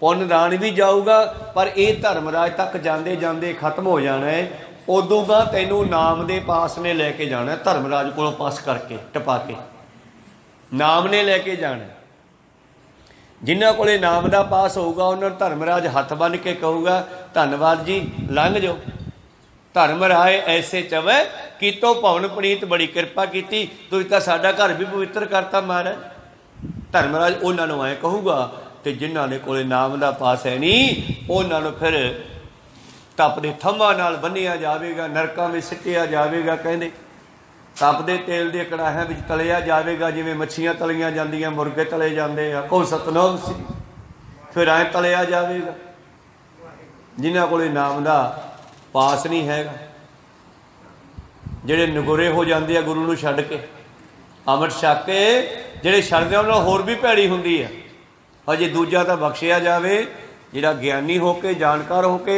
पुण्य दान भी जाऊगा, पर यह धर्मराज तक जाते जाते खत्म हो जाना है। उदों का तैनू नाम दे पास ने लैके जाना है, धर्मराज को पास करके टपा के नाम ने लैके जाना। जिन्हों को नाम का पास होगा उन्होंने धर्मराज हथ बन के कहूगा धन्यवाद जी लंघ जाओ। धर्मराज ऐसे चवे कि तो भवन पनीत बड़ी कृपा की, तुम तो साडा घर भी पवित्र करता महाराज। धर्मराज उन्होंने ऐ कहूगा, तो जिन्होंने को नाम का पास है नहीं उन्होंने फिर तपदे थंभा नाल बन्निया जाएगा, नरकां में सिटिया जाएगा। कहते तपदे तेल के कड़ाहियां विच तलिया जाएगा, जिवें मच्छियां तलियां जांदियां, मुर्गे तले जाते हैं। को सतनाम श्री। फिर ऐ तलिया जाएगा। जिन्हों को नाम का पास नहीं है, ਜਿਹੜੇ नगोरे हो जाते हैं गुरु ਨੂੰ ਛੱਡ के, अमृत छक के ਜਿਹੜੇ ਛੱਡਦੇ ਉਹਨਾਂ होर भी भैड़ी ਹੁੰਦੀ है। अजे दूजा तो बख्शिया जाए, ਜਿਹੜਾ ਗਿਆਨੀ हो के जानकार हो के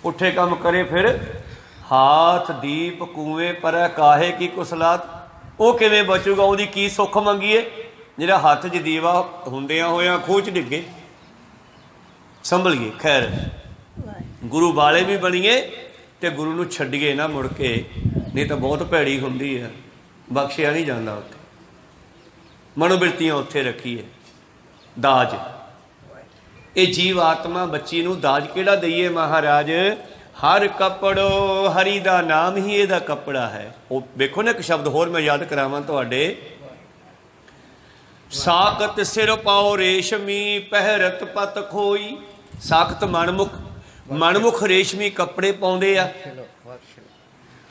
पुठे काम करे, फिर हाथ दीप कुएं पर काहे की कुसलात, वो किवें बचूगा? ਉਹਦੀ की सुख मंगीए ਜਿਹੜਾ हथ 'ਚ दीवा ਹੁੰਦਿਆਂ ਹੋਇਆਂ ਖੂਹ 'ਚ ਡਿੱਗੇ? संभलिए। खैर गुरु वाले भी बनीए तो गुरु नूं छड्डीए ना मुड़ के, नहीं तो बहुत भैड़ी हुंदी है, बख्शिया नहीं जाता। उत्थे मनोबिरतियां उत्थे रखीए। दाज, ये जीव आत्मा बच्ची नूं दाज किहड़ा दईए महाराज? हर कपड़ो हरि दा नाम ही इहदा कपड़ा है। वो देखो ना एक शब्द होर मैं याद करावां तुहाडे, साकत सिर पाओ रेशमी पहरत पत खोई। साकत मनमुख, मनमुख रेशमी कपड़े पाउंदे आ।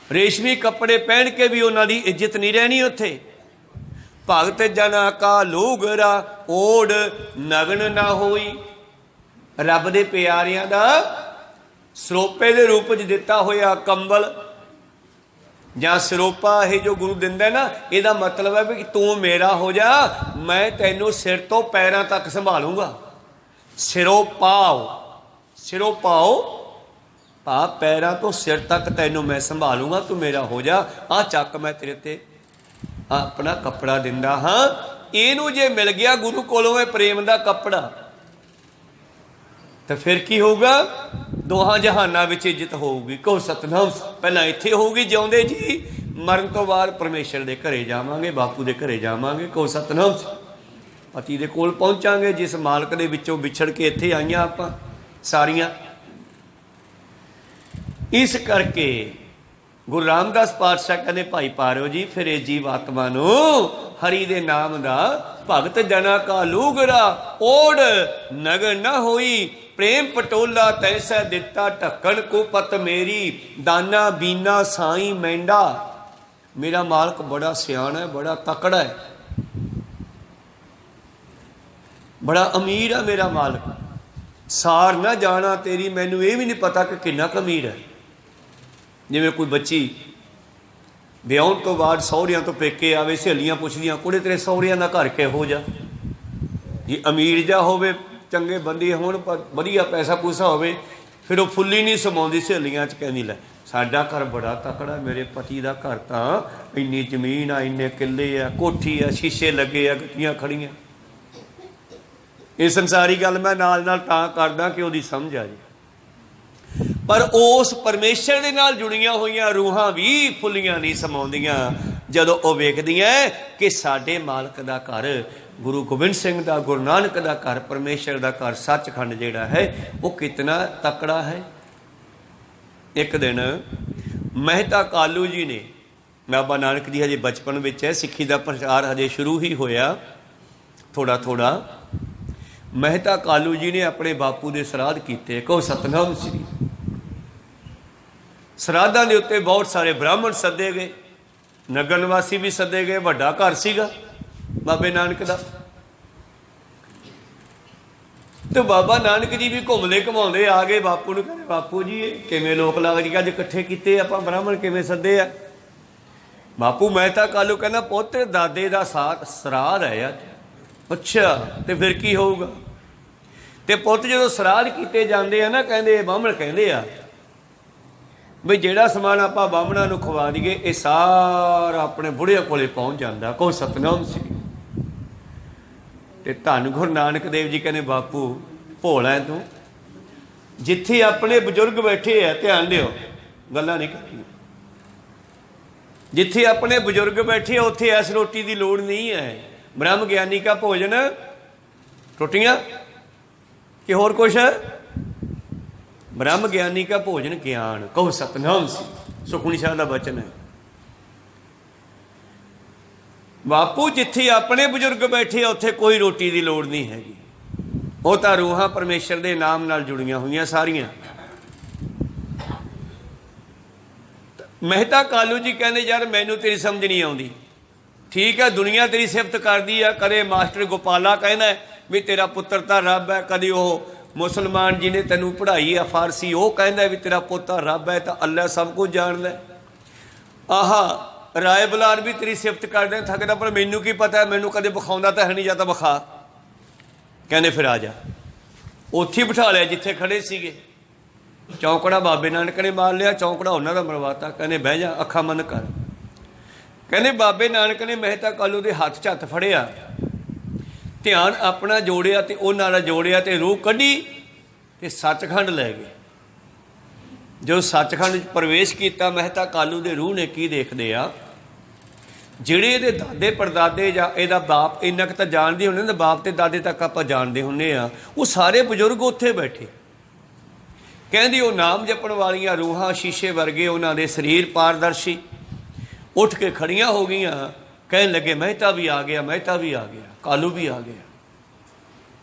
रेशमी कपड़े पहन के भी उन्हां दी इज्जत नहीं रहनी उत्थे। भगत जना का लूगरा ओढ़ नगन ना होई। रब दे प्यारियां दा सरोपे दे रूप च दिता होया कंबल जां सरोपा, ये जो गुरु दिंदा है ना, इहदा मतलब है कि तू मेरा हो जा, मैं तैनू सिर तो पैरां तक संभालूंगा। सिरों पाओ, सिरों पाओ भा पैरां तो सिर तक तैनू मैं संभालूंगा, तू मेरा हो जा। आ चक मैं तेरे ते अपना कपड़ा दिंदा हाँ। इनू जे मिल गया गुरु कोलों प्रेम का कपड़ा, तो फिर की होगा? दोहां जहाना विच इज्जत होगी। कहो सतनाम। पहला इत्थे होगी जिउंदे जी, मरण तो बाद परमेश्वर दे घरे जावांगे, बापू दे घरे जावांगे। कहो सतनाम। पति दे कोल पहुंचांगे जिस मालक दे विचों विछड़ के इत्थे आईयां आपां सारियां। इस करके गुरु रामदास पातशाह कहते भाई पारो जी, फिर ये जीव आत्मा नू हरि दे नाम दा भगत जना का लूगरा ओढ़ नगर न होई। प्रेम पटोला तैसा दिता ढक्कन को पत मेरी। दाना बीना साई मेंढा। मेरा मालक बड़ा सियाना है, बड़ा तकड़ा है, बड़ा अमीर है मेरा मालक। सार ना जाना तेरी, मैनू ये भी नहीं पता कि किन्ना क अमीर है। जिवें कोई बच्ची ਵਿਆਹੁਣ तो बाद सहुरियां तो पेके आवे, सहेलियां पुछदियां कुड़े तेरे सहुरियां दा घर किहो जा? जी अमीर जा होवे, चंगे बंदे होण, पर वधिया पैसा पूसा होवे, फिर वो फुल्ली नहीं समाउंदी सहेलियां च। कहंदी लै साडा घर बड़ा तकड़ा, मेरे पति का घर तां इन्नी जमीन आ, इन्ने किले आ, कोठी आ, शीशे लगे आ, गड्डियां खड़ियां। ਇਹ ਸੰਸਾਰੀ ਗੱਲ ਮੈਂ ਨਾਲ ਨਾਲ ਤਾਂ ਕਰਦਾ ਕਿ ਉਹਦੀ ਸਮਝ ਆ ਜਾਏ। ਪਰ ਉਸ ਪਰਮੇਸ਼ਰ ਦੇ ਨਾਲ ਜੁੜੀਆਂ ਹੋਈਆਂ ਰੂਹਾਂ ਵੀ ਫੁੱਲੀਆਂ ਨਹੀਂ ਸਮਾਉਂਦੀਆਂ ਜਦੋਂ ਉਹ ਵੇਖਦੀਆਂ ਕਿ ਸਾਡੇ ਮਾਲਕ ਦਾ ਘਰ, ਗੁਰੂ ਗੋਬਿੰਦ ਸਿੰਘ ਦਾ, ਗੁਰੂ ਨਾਨਕ ਦਾ ਘਰ, ਪਰਮੇਸ਼ਰ ਦਾ ਘਰ ਸੱਚਖੰਡ ਜਿਹੜਾ ਹੈ ਉਹ ਕਿਤਨਾ ਤਕੜਾ ਹੈ। ਇੱਕ ਦਿਨ ਮਹਿਤਾ ਕਾਲੂ ਜੀ ਨੇ, ਬਾਬਾ ਨਾਨਕ ਜੀ ਹਜੇ ਬਚਪਨ ਵਿੱਚ ਹੈ, ਸਿੱਖੀ ਦਾ ਪ੍ਰਚਾਰ ਹਜੇ ਸ਼ੁਰੂ ਹੀ ਹੋਇਆ ਥੋੜਾ ਥੋੜਾ। ਮਹਿਤਾ ਕਾਲੂ ਜੀ ਨੇ ਆਪਣੇ ਬਾਪੂ ਦੇ ਸਰਾਧ ਕੀਤੇ। ਕਹੋ ਸਤਨਾਮ ਸ੍ਰੀ। ਸਰਾਧਾਂ ਦੇ ਉੱਤੇ ਬਹੁਤ ਸਾਰੇ ਬ੍ਰਾਹਮਣ ਸੱਦੇ ਗਏ, ਨਗਰ ਨਿਵਾਸੀ ਵੀ ਸੱਦੇ ਗਏ। ਵੱਡਾ ਘਰ ਸੀਗਾ ਬਾਬੇ ਨਾਨਕ ਦਾ। ਤੇ ਬਾਬਾ ਨਾਨਕ ਜੀ ਵੀ ਘੁੰਮਦੇ ਘੁਮਾਉਂਦੇ ਆ ਗਏ ਬਾਪੂ ਨੂੰ, ਕਹਿੰਦੇ ਬਾਪੂ ਜੀ ਇਹ ਕਿਵੇਂ ਲੋਕ ਲੱਗ ਜੀ ਅੱਜ ਇਕੱਠੇ ਕੀਤੇ ਆਪਾਂ, ਬ੍ਰਾਹਮਣ ਕਿਵੇਂ ਸੱਦੇ ਆ? ਬਾਪੂ ਮਹਿਤਾ ਕਾਲੂ ਕਹਿੰਦਾ ਪੁੱਤ ਦਾਦੇ ਦਾ ਸਰਾਧ ਹੈ ਅੱਜ। ਅੱਛਾ ਤੇ ਫਿਰ ਕੀ ਹੋਊਗਾ? ਤੇ ਪੁੱਤ ਜਦੋਂ ਸਰਾਧ ਕੀਤੇ ਜਾਂਦੇ ਆ ਨਾ, ਕਹਿੰਦੇ ਬਾਹਮਣ ਕਹਿੰਦੇ ਆ ਬਈ ਜਿਹੜਾ ਸਮਾਨ ਆਪਾਂ ਬਾਹਮਣਾਂ ਨੂੰ ਖਵਾ ਦਈਏ ਇਹ ਸਾਰਾ ਆਪਣੇ ਬੁੜ੍ਹੇ ਕੋਲੇ ਪਹੁੰਚ ਜਾਂਦਾ। ਕਹੋ ਸਤਨਾਮ ਸ੍ਰੀ। ਤੇ ਧੰਨ ਗੁਰੂ ਨਾਨਕ ਦੇਵ ਜੀ ਕਹਿੰਦੇ ਬਾਪੂ ਭੋਲਾ ਹੈ ਤੂੰ, ਜਿੱਥੇ ਆਪਣੇ ਬਜ਼ੁਰਗ ਬੈਠੇ ਆ ਧਿਆਨ ਦਿਓ, ਗੱਲਾਂ ਨਹੀਂ ਕਰਨੀਆਂ, ਜਿੱਥੇ ਆਪਣੇ ਬਜ਼ੁਰਗ ਬੈਠੇ ਆ ਉੱਥੇ ਇਸ ਰੋਟੀ ਦੀ ਲੋੜ ਨਹੀਂ ਹੈ। ਬ੍ਰਹਮ ਗਿਆਨੀ ਕਾ ਭੋਜਨ ਰੋਟੀਆਂ ਕਿ ਹੋਰ ਕੁਛ? ਬ੍ਰਹਮ ਗਿਆਨੀ ਕਾ ਭੋਜਨ ਗਿਆਨ। ਕਹੋ ਸਤਨਾਮ ਸ੍ਰੀ। ਸੁਖਮਨੀ ਸਾਹਿਬ ਦਾ ਬਚਨ ਹੈ। ਬਾਪੂ ਜਿੱਥੇ ਆਪਣੇ ਬਜ਼ੁਰਗ ਬੈਠੇ ਆ ਉੱਥੇ ਕੋਈ ਰੋਟੀ ਦੀ ਲੋੜ ਨਹੀਂ ਹੈਗੀ। ਉਹ ਤਾਂ ਰੂਹਾਂ ਪਰਮੇਸ਼ਰ ਦੇ ਨਾਮ ਨਾਲ ਜੁੜੀਆਂ ਹੋਈਆਂ ਸਾਰੀਆਂ। ਮਹਿਤਾ ਕਾਲੂ ਜੀ ਕਹਿੰਦੇ ਯਾਰ ਮੈਨੂੰ ਤੇਰੀ ਸਮਝ ਨਹੀਂ ਆਉਂਦੀ। ਠੀਕ ਹੈ ਦੁਨੀਆ ਤੇਰੀ ਸਿਫਤ ਕਰਦੀ ਆ, ਕਦੇ ਮਾਸਟਰ ਗੋਪਾਲਾ ਕਹਿੰਦਾ ਵੀ ਤੇਰਾ ਪੁੱਤਰ ਤਾਂ ਰੱਬ ਹੈ, ਕਦੇ ਉਹ ਮੁਸਲਮਾਨ ਜੀ ਨੇ ਤੈਨੂੰ ਪੜ੍ਹਾਈ ਆ ਫਾਰਸੀ ਉਹ ਕਹਿੰਦਾ ਵੀ ਤੇਰਾ ਪੁੱਤ ਤਾਂ ਰੱਬ ਹੈ, ਤਾਂ ਅੱਲਾ ਸਭ ਕੁਝ ਜਾਣਦਾ। ਆਹ ਰਾਏ ਬਲਾਰ ਵੀ ਤੇਰੀ ਸਿਫਤ ਕਰਦੇ ਥੱਕਦਾ, ਪਰ ਮੈਨੂੰ ਕੀ ਪਤਾ, ਮੈਨੂੰ ਕਦੇ ਵਿਖਾਉਂਦਾ ਤਾਂ ਹੈ ਨਹੀਂ, ਜਾਂ ਤਾਂ ਵਿਖਾ। ਕਹਿੰਦੇ ਫਿਰ ਆ ਜਾ। ਉੱਥੇ ਬਿਠਾ ਲਿਆ ਜਿੱਥੇ ਖੜੇ ਸੀਗੇ। ਚੌਂਕੜਾ ਬਾਬੇ ਨਾਨਕ ਨੇ ਮਾਰ ਲਿਆ, ਚੌਂਕੜਾ ਉਹਨਾਂ ਦਾ ਮਰਵਾਤਾ। ਕਹਿੰਦੇ ਬਹਿ ਜਾ, ਅੱਖਾਂ ਬੰਦ ਕਰ। ਕਹਿੰਦੇ ਬਾਬੇ ਨਾਨਕ ਨੇ ਮਹਿਤਾ ਕਾਲੂ ਦੇ ਹੱਥ 'ਚ ਹੱਥ ਫੜਿਆ, ਧਿਆਨ ਆਪਣਾ ਜੋੜਿਆ ਤੇ ਉਹਨਾਂ ਨਾਲ ਜੋੜਿਆ ਤੇ ਰੂਹ ਕੱਢੀ ਤੇ ਸੱਚਖੰਡ ਲੈ ਗਏ। ਜਦੋਂ ਸੱਚਖੰਡ 'ਚ ਪ੍ਰਵੇਸ਼ ਕੀਤਾ ਮਹਿਤਾ ਕਾਲੂ ਦੇ ਰੂਹ ਨੇ ਕੀ ਦੇਖਦੇ ਆ, ਜਿਹੜੇ ਇਹਦੇ ਦਾਦੇ ਪੜਦਾਦੇ ਜਾਂ ਇਹਦਾ ਬਾਪ ਇੰਨਾ ਕੁ ਤਾਂ ਜਾਣਦੇ ਹੁੰਦੇ ਨਾ, ਬਾਪ ਤੇ ਦਾਦੇ ਤੱਕ ਆਪਾਂ ਜਾਣਦੇ ਹੁੰਦੇ ਆ, ਉਹ ਸਾਰੇ ਬਜ਼ੁਰਗ ਉੱਥੇ ਬੈਠੇ। ਕਹਿੰਦੀ ਉਹ ਨਾਮ ਜਪਣ ਵਾਲੀਆਂ ਰੂਹਾਂ ਸ਼ੀਸ਼ੇ ਵਰਗੇ, ਉਹਨਾਂ ਦੇ ਸਰੀਰ ਪਾਰਦਰਸ਼ੀ, ਉੱਠ ਕੇ ਖੜੀਆਂ ਹੋ ਗਈਆਂ। ਕਹਿਣ ਲੱਗੇ ਮਹਿਤਾ ਵੀ ਆ ਗਿਆ, ਮਹਿਤਾ ਵੀ ਆ ਗਿਆ, ਕਾਲੂ ਵੀ ਆ ਗਿਆ।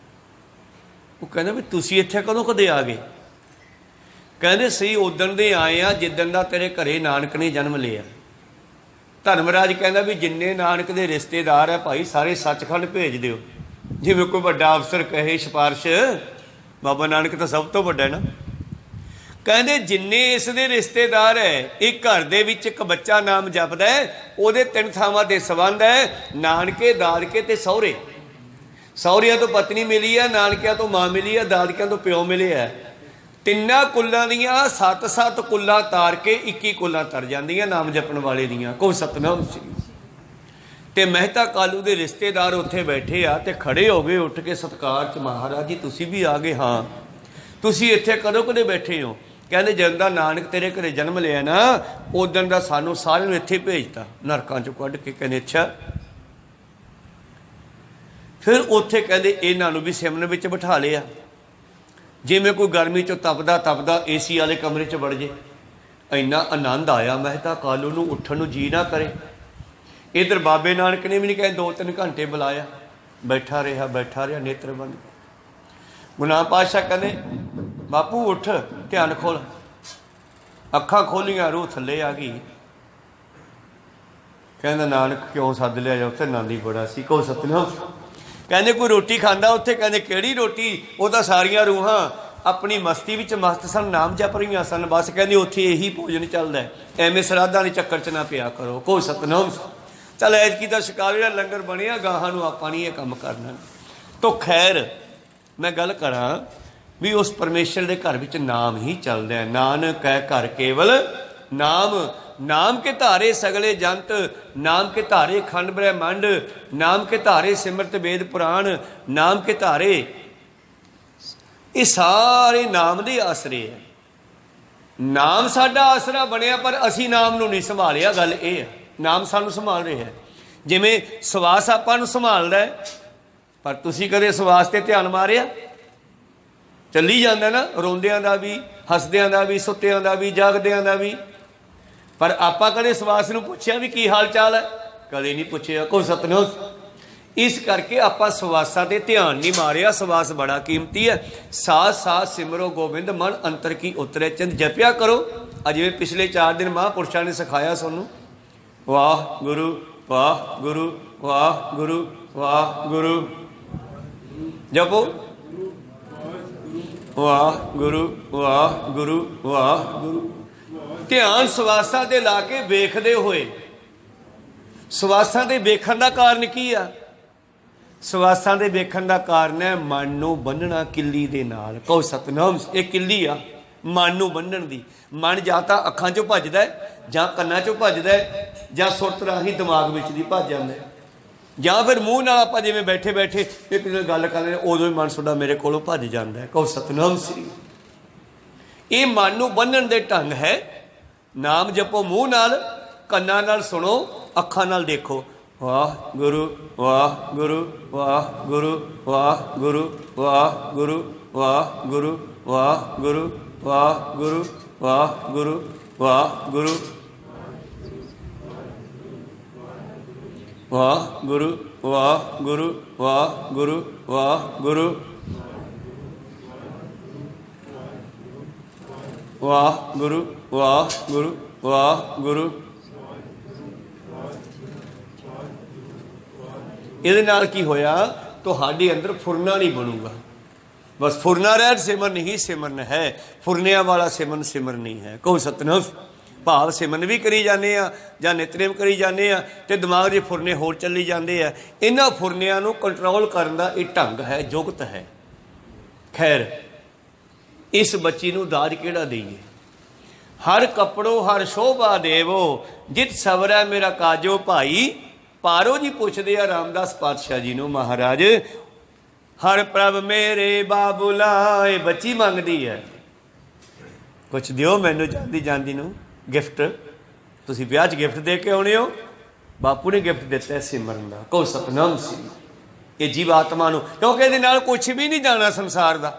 ਉਹ ਕਹਿੰਦਾ ਵੀ ਤੁਸੀਂ ਇੱਥੇ ਕਦੋਂ ਕਦੇ ਆ ਗਏ? ਕਹਿੰਦੇ ਸਹੀ ਉਦਣ ਦੇ ਆਏ ਆ ਜਿੱਦਣ ਦਾ ਤੇਰੇ ਘਰੇ ਨਾਨਕ ਨੇ ਜਨਮ ਲਿਆ। ਧਰਮਰਾਜ ਕਹਿੰਦਾ ਵੀ ਜਿੰਨੇ ਨਾਨਕ ਦੇ ਰਿਸ਼ਤੇਦਾਰ ਹੈ ਭਾਈ ਸਾਰੇ ਸੱਚਖੰਡ ਭੇਜ ਦਿਓ। ਜਿਵੇਂ ਕੋਈ ਵੱਡਾ ਅਫਸਰ ਕਹੇ ਸਿਫਾਰਿਸ਼, ਬਾਬਾ ਨਾਨਕ ਤਾਂ ਸਭ ਤੋਂ ਵੱਡਾ ਨਾ। ਕਹਿੰਦੇ ਜਿੰਨੇ ਇਸ ਦੇ ਰਿਸ਼ਤੇਦਾਰ ਹੈ, ਇੱਕ ਘਰ ਦੇ ਵਿੱਚ ਇੱਕ ਬੱਚਾ ਨਾਮ ਜਪਦਾ ਹੈ, ਉਹਦੇ 3 ਥਾਵਾਂ ਦੇ ਸੰਬੰਧ ਹੈ, ਨਾਨਕੇ, ਦਾਦਕੇ ਤੇ ਸਹੁਰੇ। ਸਹੁਰਿਆਂ ਤੋਂ ਪਤਨੀ ਮਿਲੀ ਹੈ, ਨਾਨਕਿਆਂ ਤੋਂ ਮਾਂ ਮਿਲੀ ਹੈ, ਦਾਦਕਿਆਂ ਤੋਂ ਪਿਓ ਮਿਲੇ ਹੈ। ਤਿੰਨਾਂ ਕੁੱਲਾਂ ਦੀਆਂ 7-7 ਕੁੱਲਾਂ ਤਾਰ ਕੇ 21 ਕੁੱਲਾਂ ਤਰ ਜਾਂਦੀਆਂ ਨਾਮ ਜਪਣ ਵਾਲੇ ਦੀਆਂ। ਕਹੋ ਸਤਨਾਮ ਸ੍ਰੀ। ਤੇ ਮਹਿਤਾ ਕਾਲੂ ਦੇ ਰਿਸ਼ਤੇਦਾਰ ਉੱਥੇ ਬੈਠੇ ਆ ਤੇ ਖੜੇ ਹੋ ਗਏ ਉੱਠ ਕੇ ਸਤਿਕਾਰ 'ਚ, ਮਹਾਰਾਜ ਜੀ ਤੁਸੀਂ ਵੀ ਆ ਗਏ? ਹਾਂ। ਤੁਸੀਂ ਇੱਥੇ ਕਦੋਂ ਕਦੇ ਬੈਠੇ ਹੋ? ਕਹਿੰਦੇ ਜਦੋਂ ਦਾ ਨਾਨਕ ਤੇਰੇ ਘਰੇ ਜਨਮ ਲਿਆ ਨਾ ਉਦੋਂ ਦਾ ਸਾਨੂੰ ਸਾਰਿਆਂ ਨੂੰ ਇੱਥੇ ਭੇਜਤਾ ਨਰਕਾਂ 'ਚੋਂ ਕੱਢ ਕੇ। ਕਹਿੰਦੇ ਅੱਛਾ। ਫਿਰ ਉੱਥੇ ਕਹਿੰਦੇ ਇਹਨਾਂ ਨੂੰ ਵੀ ਸਿਮਰਨ ਵਿੱਚ ਬਿਠਾ ਲਿਆ। ਜਿਵੇਂ ਕੋਈ ਗਰਮੀ 'ਚੋਂ ਤਪਦਾ ਤਪਦਾ ਏਸੀ ਵਾਲੇ ਕਮਰੇ 'ਚ ਵੜ ਜੇ। ਇੰਨਾ ਆਨੰਦ ਆਇਆ ਮਹਿਤਾ ਕਾਲੂ ਨੂੰ, ਉੱਠਣ ਨੂੰ ਜੀ ਨਾ ਕਰੇ। ਇੱਧਰ ਬਾਬੇ ਨਾਨਕ ਨੇ ਵੀ ਨਹੀਂ ਕਹਿੰਦੇ 2-3 ਘੰਟੇ ਬੁਲਾਇਆ, ਬੈਠਾ ਰਿਹਾ ਨੇਤਰ ਬੰਦ। ਗੁਰੂ ਨਾਨਕ ਪਾਤਸ਼ਾਹ ਕਹਿੰਦੇ ਬਾਪੂ ਉੱਠ, ਧਿਆਨ ਖੋਲ। ਅੱਖਾਂ ਖੋਲੀਆਂ, ਰੂਹ ਥੱਲੇ ਆ ਗਈ। ਕਹਿੰਦਾ ਨਾਨਕ ਕਿਉਂ ਸੱਦ ਲਿਆ? ਉੱਥੇ ਆਨੰਦ ਹੀ ਬੜਾ ਸੀ। ਕਹੋ ਸਤਨਾਮ। ਕਹਿੰਦੇ ਕੋਈ ਰੋਟੀ ਖਾਂਦਾ ਉੱਥੇ? ਕਹਿੰਦੇ ਕਿਹੜੀ ਰੋਟੀ? ਉਹ ਤਾਂ ਸਾਰੀਆਂ ਰੂਹਾਂ ਆਪਣੀ ਮਸਤੀ ਵਿੱਚ ਮਸਤ ਸਨ, ਨਾਮ ਜਪ ਰਹੀਆਂ ਸਨ ਬਸ। ਕਹਿੰਦੇ ਉੱਥੇ ਇਹੀ ਭੋਜਨ ਚੱਲਦਾ, ਐਵੇਂ ਸਰਾਧਾਂ ਦੇ ਚੱਕਰ 'ਚ ਨਾ ਪਿਆ ਕਰੋ। ਕਹੋ ਸਤਨਾਮ। ਚੱਲ ਐਤਕੀ ਦਾ ਸ਼ਿਕਾਰ ਜਿਹੜਾ ਲੰਗਰ ਬਣਿਆ, ਗਾਹਾਂ ਨੂੰ ਆਪਾਂ ਨਹੀਂ ਇਹ ਕੰਮ ਕਰਨਾ। ਤੋ ਖੈਰ ਮੈਂ ਗੱਲ ਕਰਾਂ ਵੀ ਉਸ ਪਰਮੇਸ਼ਰ ਦੇ ਘਰ ਵਿੱਚ ਨਾਮ ਹੀ ਚੱਲਦਾ। ਨਾਨਕ ਹੈ ਘਰ ਕੇਵਲ ਨਾਮ, ਨਾਮ ਕੇ ਧਾਰੇ ਸਗਲੇ ਜੰਤ, ਨਾਮ ਕੇ ਧਾਰੇ ਖੰਡ ਬ੍ਰਹਿਮੰਡ, ਨਾਮ ਕੇ ਧਾਰੇ ਸਿਮਰਤ ਵੇਦ ਪੁਰਾਣ, ਨਾਮ ਕੇ ਧਾਰੇ ये सारे नाम के आसरे है। नाम साडा आसरा बनया पर असी नाम नूं नहीं संभालिया। गल ये है नाम सानू संभाल रहा है। जिमें सवास आपां नूं संभालदा है, पर तुसीं कदे सवास ते ध्यान मारिया? चली जांदा ना, रोंदियां दा भी, हसदियां दा भी, सुत्तियां दा भी, जागदियां दा भी। पर आपां कदे सवास नूं पुछिया भी की हाल चाल है? कदे नहीं पुछिया। कोई सतनाम। इस करके आपां सवासां ते ध्यान नहीं मारिया। सवास बड़ा कीमती है। साथ साथ सिमरो गोबिंद मन अंतर की उतरे चंद। जपिया करो। जिवें पिछले 4 दिन महापुरुषां ने सिखाया सानूं, वाह गुरु वाह गुरु वाह गुरु वाह गुरु। जपो वाह गुरु वाह गुरु वाह गुरु। ध्यान सवासां ते ला के वेखदे होए। सवासां दे वेखण दा कारण की आ? सवासां दे वेखण दा कारण है मन नूं बन्नना किल्ली दे नाल। कहो सतनाम। ये किल्ली आ मन नूं बन्नण दी। मन जां तां अखां चों भजदा है, जां कन्नां चों भजदा है, जां सुरत राही दिमाग विच दी भज जांदा है, जां फिर मूँह नाल आपां जिवें बैठे बैठे एक नाल गल कर रहे उदों ही मन सुडा मेरे कोलों भज जांदा है। कहो सतनाम श्री। ये मन नूं बन्नण दे ढंग है। नाम जपो मूँह नाल, कन्नां नाल सुनो, अखां नाल देखो। वाह गुरु वाह गुरु वाह गुरु वाह गुरु वाह गुरु वाह गुरु वाह गुरु वाह गुरु वाह गुरु वाह गुरु वाह गुरु वाह गुरु वाह गुरु वाह गुरु वाह गुरु वाह गुरु वाह गुरु। ਇਹਦੇ ਨਾਲ ਕੀ ਹੋਇਆ? ਤੁਹਾਡੇ अंदर फुरना नहीं बनूगा। बस फुरना रह सिमरन ही सिमरन है। फुरनिया वाला सिमरन सिमरन नहीं है। कहो सतनाम। भाव सिमरन भी करी जाने जां नितनेम करी जाने ते दिमाग दे फुरने होर चली जाते हैं। इन्हां फुरनियां नूं कंट्रोल करन दा इह ढंग है, जुगत है। खैर इस बच्ची नूं दाज किहड़ा देईए? हर कपड़ो हर शोभा देवो, जित सवरै मेरा काजो भाई। पारो जी पुछदे आ रामदास पातशाह जी नूं, महाराज हर प्रभ मेरे बाबूला। ये बच्ची मंगदी है कुछ दिओ मैनू जांदी जांदी नूं गिफ्ट। तुसीं विआह 'च गिफ्ट दे के आउणे हो। बापू ने गिफ्ट दिता है सिमरन दा। कहो सतनाम सी। ये जीव आत्मा नूं, क्योंकि इहदे नाल कुछ भी नहीं जाना संसार दा।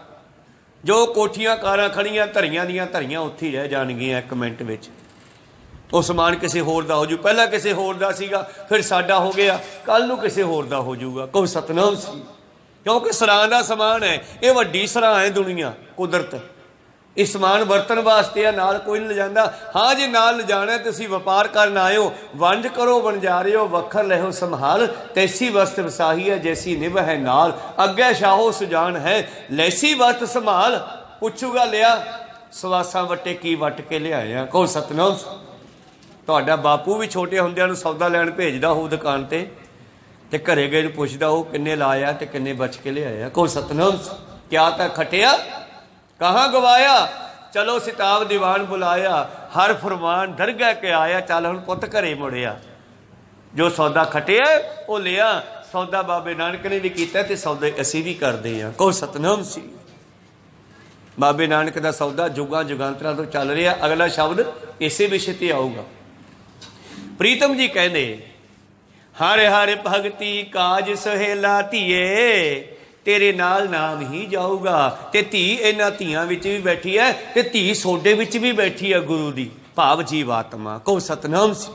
जो कोठियां कारां खड़ियां धरियां दियां धरियां उत्थे ही रह जाणगीਆਂ 1 मिनट विच। ਉਹ समान किसी होर दा हो जू। पहला किसी होर दा सीगा, फिर साडा हो गया, कल नूं किसी होर दा हो जाऊगा। कहो सतनाम सी। क्योंकि सरां दा समान है, ये वड्डी सरां है दुनिया कुदरत। ये समान वरतन वास्ते आ, नाल कोई नहीं लिजांदा। हाँ जे नाल लिजाना तुसीं वपार करन आए हो, वंज करो वणजारे हो, वखर लहो संभाल। तैसी वस्त वसाही है जैसी निभ है नाल, अग्गे शाहो सुजान है लैसी वस्त संभाल। पुछूगा लिया सवासां वट्टे की वट के लिआया। कहो सतनाम। ਤੁਹਾਡਾ ਬਾਪੂ भी छोटे ਹੁੰਦਿਆਂ ਨੂੰ सौदा लैन भेजदा हो दुकान ते, ते घरे गए ਨੂੰ ਪੁੱਛਦਾ हो किन्ने लाया ते किन्ने बच के लिआया। कहो सतनाम। क्या था खटिया कहाँ गवाया, चलो सिताब दीवान बुलाया, हर फरमान दरगाह के आया। चल हुण पुੱਤ घरे मुड़िया, जो सौदा खटिया वो लिया। सौदा बाबे नानक ने भी किया ते सौदा असीं भी करते हैं। कहो सतनाम सी। बाबे नानक का सौदा जुगां जुगांतरां तो चल रहा। अगला शब्द इसे विषय ते आऊगा। प्रीतम जी कहते हर हर भगती काज सहेला धीए, तेरे नाल नाम ही जाऊगा। ते धी इन्हां धीआं विच भी बैठी है, ते धी सोडे विच भी बैठी है गुरु दी भाव जीव आत्मा। कहो सतनाम सी।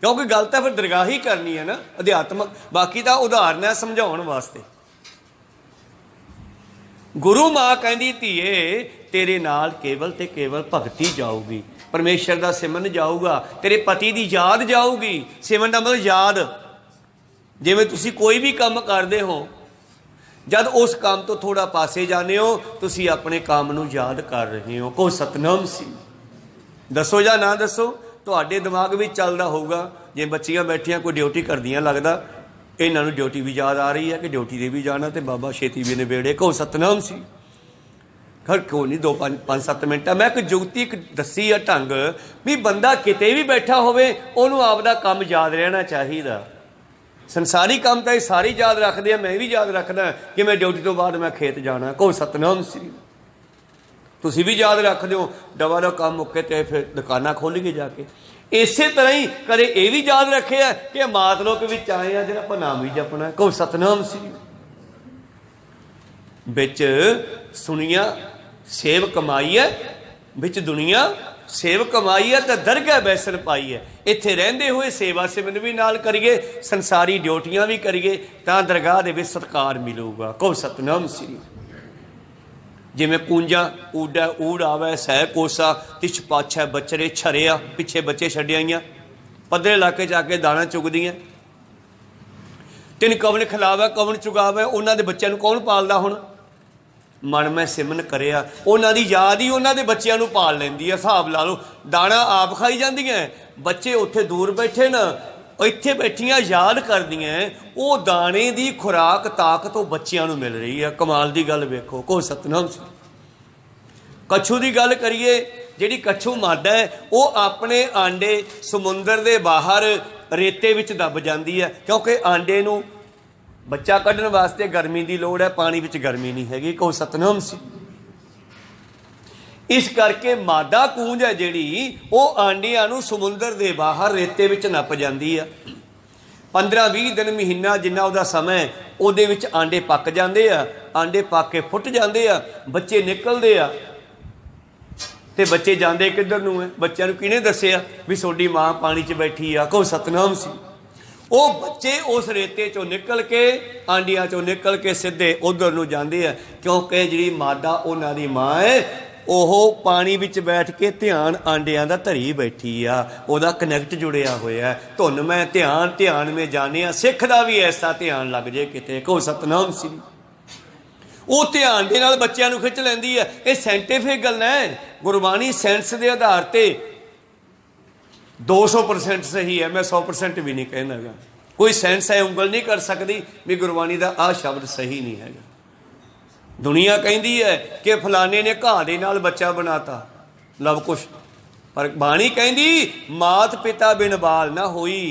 क्योंकि गल तां फिर दरगाह ही करनी है ना, अध्यात्मक। बाकी तां उदाहरण है समझाउण वास्ते। गुरु माँ कहती धीए तेरे नाल केवल ते केवल भगती जाऊगी, परमेश्वर का सिमरन जाऊगा, तेरे पति की याद जाऊगी। सिमरन का मतलब याद। जिवें तुसीं कोई भी काम करते हो, जब उस काम तो थोड़ा पासे जाने हो, तुसीं अपने काम नूं याद कर रहे हो। कहो सतनाम सी। दसो या ना दसो, तुहाडे दिमाग में चलदा होगा। जे बच्चियां बैठियां कोई ड्यूटी करदियां, लगदा इन्हां नूं ड्यूटी भी याद आ रही है कि ड्यूटी दे भी जाना, तो बाबा छेती भी निबेड़े। कहो सतनाम सी। खैर क्यों नहीं 2-5-7 मिनट मैं एक जुगती एक दसी है ढंग भी बंदा किते भी बैठा होवे, उन्होंने आपदा काम याद रहना चाहिए। संसारी काम तो ये सारे याद रखते हैं, मैं भी याद रखदा कि मैं ड्यूटी तो बाद मैं खेत जाना। कहो सतनाम श्री। तुसी भी याद रखते हो दवा दवा काम मुक्के तो फिर दुकाना खोलीए जाके। इस तरह ही कदे ये भी याद रखे है कि मातलोक विच आए हैं जिन्हें आप नाम भी जपना। कहो सतनाम श्री। बिच सुनिया सेव कमाई है, बिच दुनिया सेव कमाई है, तो दरगाह बैसन पाई है। इत्थे रहिंदे होए सेवा सिमरन भी नाल करिए, संसारी ड्यूटियां भी करिए, तां दरगाह दे विच सत्कार मिलूगा। कहो सतनाम श्री। जिमें पूंजा ऊडा ऊड़ आवे सह कोसा तिछ पाछै बचरे छरिया, पिछे बच्चे छड्डियां, पद्धरे इलाके जाके दाना चुगदियां। तिन कवन खिलावे कवन चुगावे, उन्हां दे बच्चों नूं कौन पालदा? हुण मन मैं सिमन करिया, उन्हां दी याद ही उन्हां दे बच्चों नूं पाल लैंदी है। हिसाब ला लो, दाना आप खाई जांदियां, बच्चे उत्थे दूर बैठे ना, इत्थे बैठियां याद करदियां, वो दाने की खुराक ताकत वो बच्चों नूं मिल रही है। कमाल की गल वेखो। कहो सतनाम श्री। कच्छू की गल करिए, जिहड़ी कच्छू मादा है वो अपने आंडे समुंदर के बाहर रेते विच दब जाती है, क्योंकि आंडे नूं बच्चा कढ़न वास्ते गर्मी की लोड़ है, पानी विच गर्मी नहीं हैगी। कहो सतनाम श्री। इस करके मादा कूंज है जिहड़ी वो आंडियां नूं समुंदर के बाहर रेते विच नप जाती है। 15-20 दिन महीना जिन्ना उहदा समय, उहदे विच आंडे पक जाते आ, आंडे पक के फुट जाते आ, बच्चे निकलते आ। ते बच्चे जाते किधर नूं है? बच्चों नूं किहने दस्सिया भी तुहाडी मां पानी च बैठी आ? कहो सतनाम श्री। वो बच्चे उस रेते चों निकल के, आंडियां चों निकल के सीधे उधर नूं जाते हैं, क्योंकि जिहड़ी मादा उन्हां दी मां है ओह पानी विच बैठ के ध्यान आंडियां दा धरी बैठी आ, ओहदा कनैक्ट जुड़िया होया। धुन मैं ध्यान ध्यान में जाने, सिख दा भी ऐसा ध्यान लग जाए किते। कहो सतनाम श्री। वो ध्यान दे नाल बच्चों नूं खिच लैंदी है। ये साइंटिफिक गल है, गुरबाणी साइंस के आधार पर 200% सही है, मैं 100% भी नहीं कहना गा। कोई साइंस है उंगल नहीं कर सकती भी गुरबाणी का आ शब्द सही नहीं है। दुनिया कहती है कि फलाने ने घाह दे नाल बच्चा बनाता, लव कुछ, पर बाणी कहती मात पिता बिन बाल ना होई,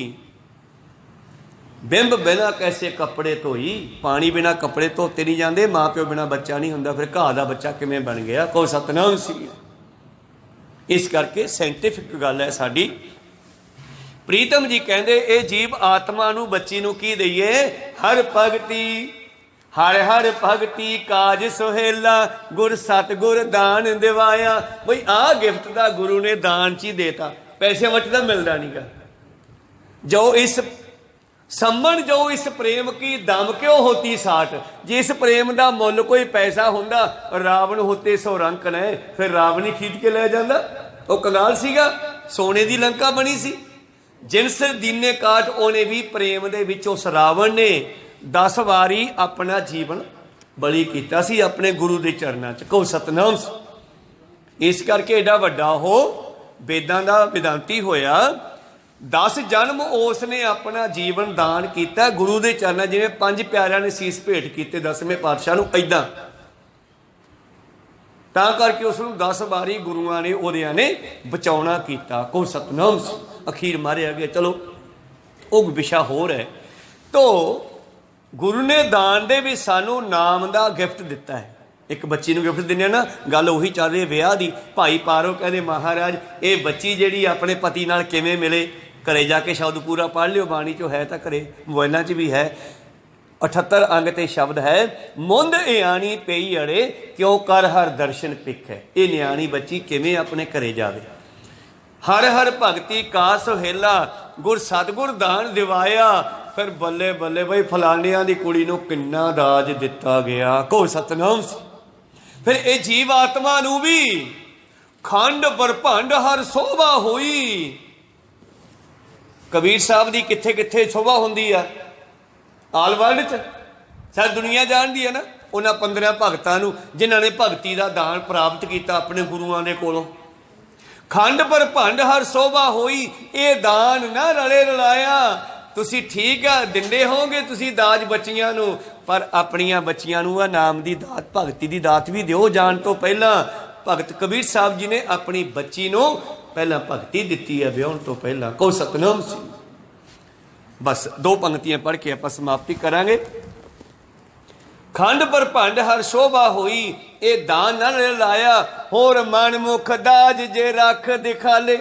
बिंब बिना कैसे कपड़े धोई। पानी बिना कपड़े धोते नहीं जाते, माँ प्यो बिना बच्चा नहीं होंदा, फिर घाह दा बच्चा किवें बन गया? कहो सतनाम श्री। इस करके साइंटिफिक गल है साडी। प्रीतम जी कहते ये जीव आत्मा नूं बच्ची नूं की दईए? हर भगती हर हर भगती काज सुहेला, गुर सतगुर दान दिवाया। बई आ गिफ्ट दा गुरु ने दान च ही देता, पैसे वट तो मिलता नहीं गा। जो इस सम्मन जो इस प्रेम की दम क्यों होती साठ, जिस प्रेम का मुल कोई पैसा होंदा, रावण होते सो रंक ने, फिर रावण ही खरीद के ले जांदा। वो कंगाल सीगा, सोने की लंका बनी सी। जिनस दीने काट उन्हें भी प्रेम दे विच उस रावण ने 10 वारी अपना जीवन बली किया सी अपने गुरु के चरणों च। कहो सतनाम। इस करके एडा वड्डा हो वेदां दा वेदांती होया। 10 जन्म उसने अपना जीवन दान किया गुरु के चरणों, जिवें 5 प्यारिਆਂ ने सीस भेंट किए 10वें पातशाह नूं, इदां तां करके उसनूं 10 वारी गुरुआं ने उहदियां ने बचाउणा कीता। कहो सतनाम। अखीर मारिया गया। चलो वो विशा होर है। तो गुरु ने दान दे भी सानू नाम का गिफ्ट दिता है। एक बच्ची नूं गिफ्ट दिंदे ना, गल उही चल रही विआह दी। भाई पारो कहते महाराज ये बच्ची जिहड़ी अपने पति नाल किवें मिले, घरे जाके शब्द पूरा पढ़ लियो, बाणी चो है तो घरे मोबाइलों च भी है। 78 अंग ते शब्द है। मुंद इयाणी पई अड़े क्यों कर हर दर्शन पिख है। ये न्याणी बच्ची किवें अपने घरे जावे। हर हर भगती का सुहेला, गुर सतगुर दान दिवाया। फिर बल्ले बल्ले बई फलानिया की कुड़ी नूं किन्ना दाज दिता गया। कहो सतनाम। फिर ये जीव आत्मा नूं भी खंड बरभंड हर शोभा हुई। कबीर साहब की कित्थे कित्थे शोभा हुंदी आ आल वर्ल्ड च, सारी दुनिया जानती है ना। उन्होंने 15 भगतां नूं जिन्होंने भगती का दान प्राप्त किया अपने गुरुआं दे कोलों। खंड पर भंड हर शोभा होई। ये दान ना रले रलाया। तुसी ठीक है दिंदे होगे तुसी दाज बच्चियां नूं, पर अपनियां बच्चियां नूं नाम की दात भगती की दात भी दिओ। जान तो पहला भगत कबीर साहब जी ने अपनी बच्ची नूं पहला भगती दिती है, ब्याहण तो पहला। कहो सतनाम। बस 2 पंक्तियां पढ़ के आप समाप्ति करांगे। खंड पर भंड हर शोभा हुई, ये दान न लाया, होर मन मुख दाज जे रख दिखाले।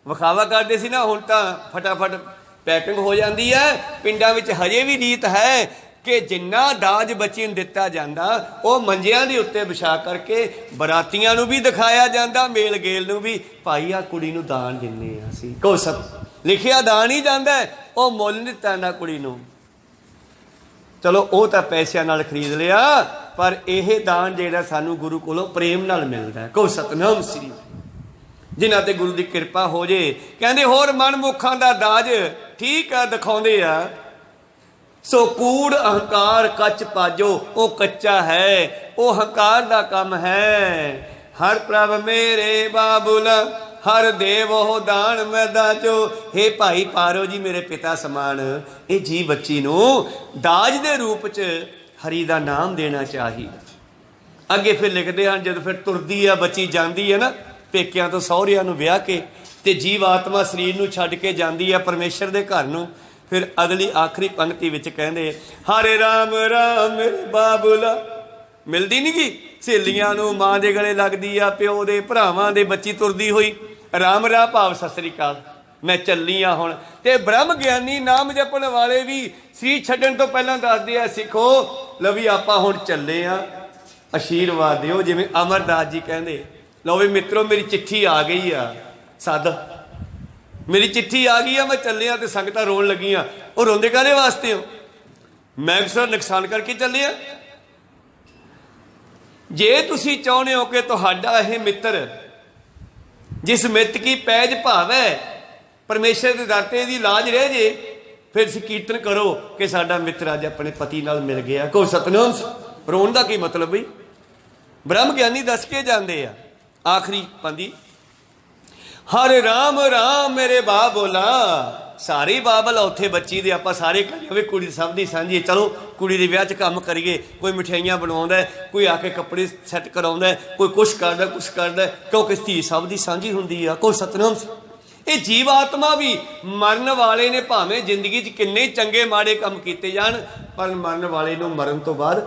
विखावा करते सी ना, हुण तां फटाफट पैकिंग हो जाती है। पिंडां विच हजे भी रीत है कि जिन्ना दाज बच्ची नूं दिता जांदा वो मंजियां दे उत्ते विछा करके बरातियां नूं भी दिखाया जांदा, मेल गेल नूं भी, भाई आ कुड़ी नूं दान दिन्ने आ असीं। को सब लिखिया दान ही जांदा है, वो मुल नहीं दिता जांदा कुड़ी नूं। चलो वो तो पैसों नाल खरीद लिया, पर यह दान जिहड़ा सानू गुरु कोलों प्रेम नाल मिलदा है। को सतनाम श्री, जिन्हां ते गुरु की कृपा हो जे। कहंदे होर मन मुखां दा दाज ठीक है दिखाउंदे आ, सो कूड़ अहंकार कच पाजो, वो कच्चा है, वो हंकार दा काम है। हर प्रभ मेरे बाबुल हर देव हो दान मैं दाजो। हे भाई पारो जी मेरे पिता समान, ये जी बच्ची नूं दाज दे रूप च हरी दा नाम देना चाहिए। अगे फिर लिखते हैं जब फिर तुरदी है बच्ची जाती है ना पेकियां तो सहुरियां नूं विआह के, ते जीव आत्मा शरीर नूं छड्ड के जाती है परमेश्वर दे घर नूं। फिर अगली आखिरी पंक्ति विच कहंदे हरे राम राम मेरे बाबुला। मिलदी नहीं गी सहेलियां नूं, मां दे गले लगदी आ, प्यो दे भरावां दे बच्ची तुरदी होई राम राह भाव सत श्री अकाल मैं चली हाँ हुण। ते ब्रह्म ज्ञानी नाम जपण वाले भी श्री छड्डण तो पहलां दसदे आ सिखो लो भी आपां हुण चले आ, आशीर्वाद दिओ। जिवें अमरदास जी कहंदे लो भी मित्रों मेरी चिट्ठी आ गई आ, सद मेरी चिट्ठी आ गई आ, मैं चलिया। तो संगतां रोण लगियां, वो रोंदे काहदे वास्ते हो? मैं किसी नुकसान करके चलिया। जे तुसीं चाहुंदे हो कि तुहाडा यह मित्र जिस मित की पैज भावै परमेश्वर के दर ते दी लाज रह जे, फिर तुसीं कीर्तन करो कि साडा मित्र अज अपने पति नाल मिल गया। को सतनाम। रोण दा की मतलब बई ब्रह्म ज्ञानी दस के जांदे आ। आखिरी पंदी हर राम राम मेरे बाबुला। सारे बाबल उत्थे बच्ची दे आपां सारे कहिए कुड़ी सब दी सांझी, चलो कुड़ी दे विआह च काम करिए। कोई मिठाइयां बनवाउंदा है, कोई आके कपड़े सैट कराउंदा है, कोई कुछ करदा कुछ करदा, क्योंकि धी सब दी सांझी हुंदी आ। को सतनाम। ये जीव आत्मा भी मरण वाले ने भावें जिंदगी च किन्ने चंगे माड़े काम कीते जाण, पर मरण वाले नूं मरण तो बाद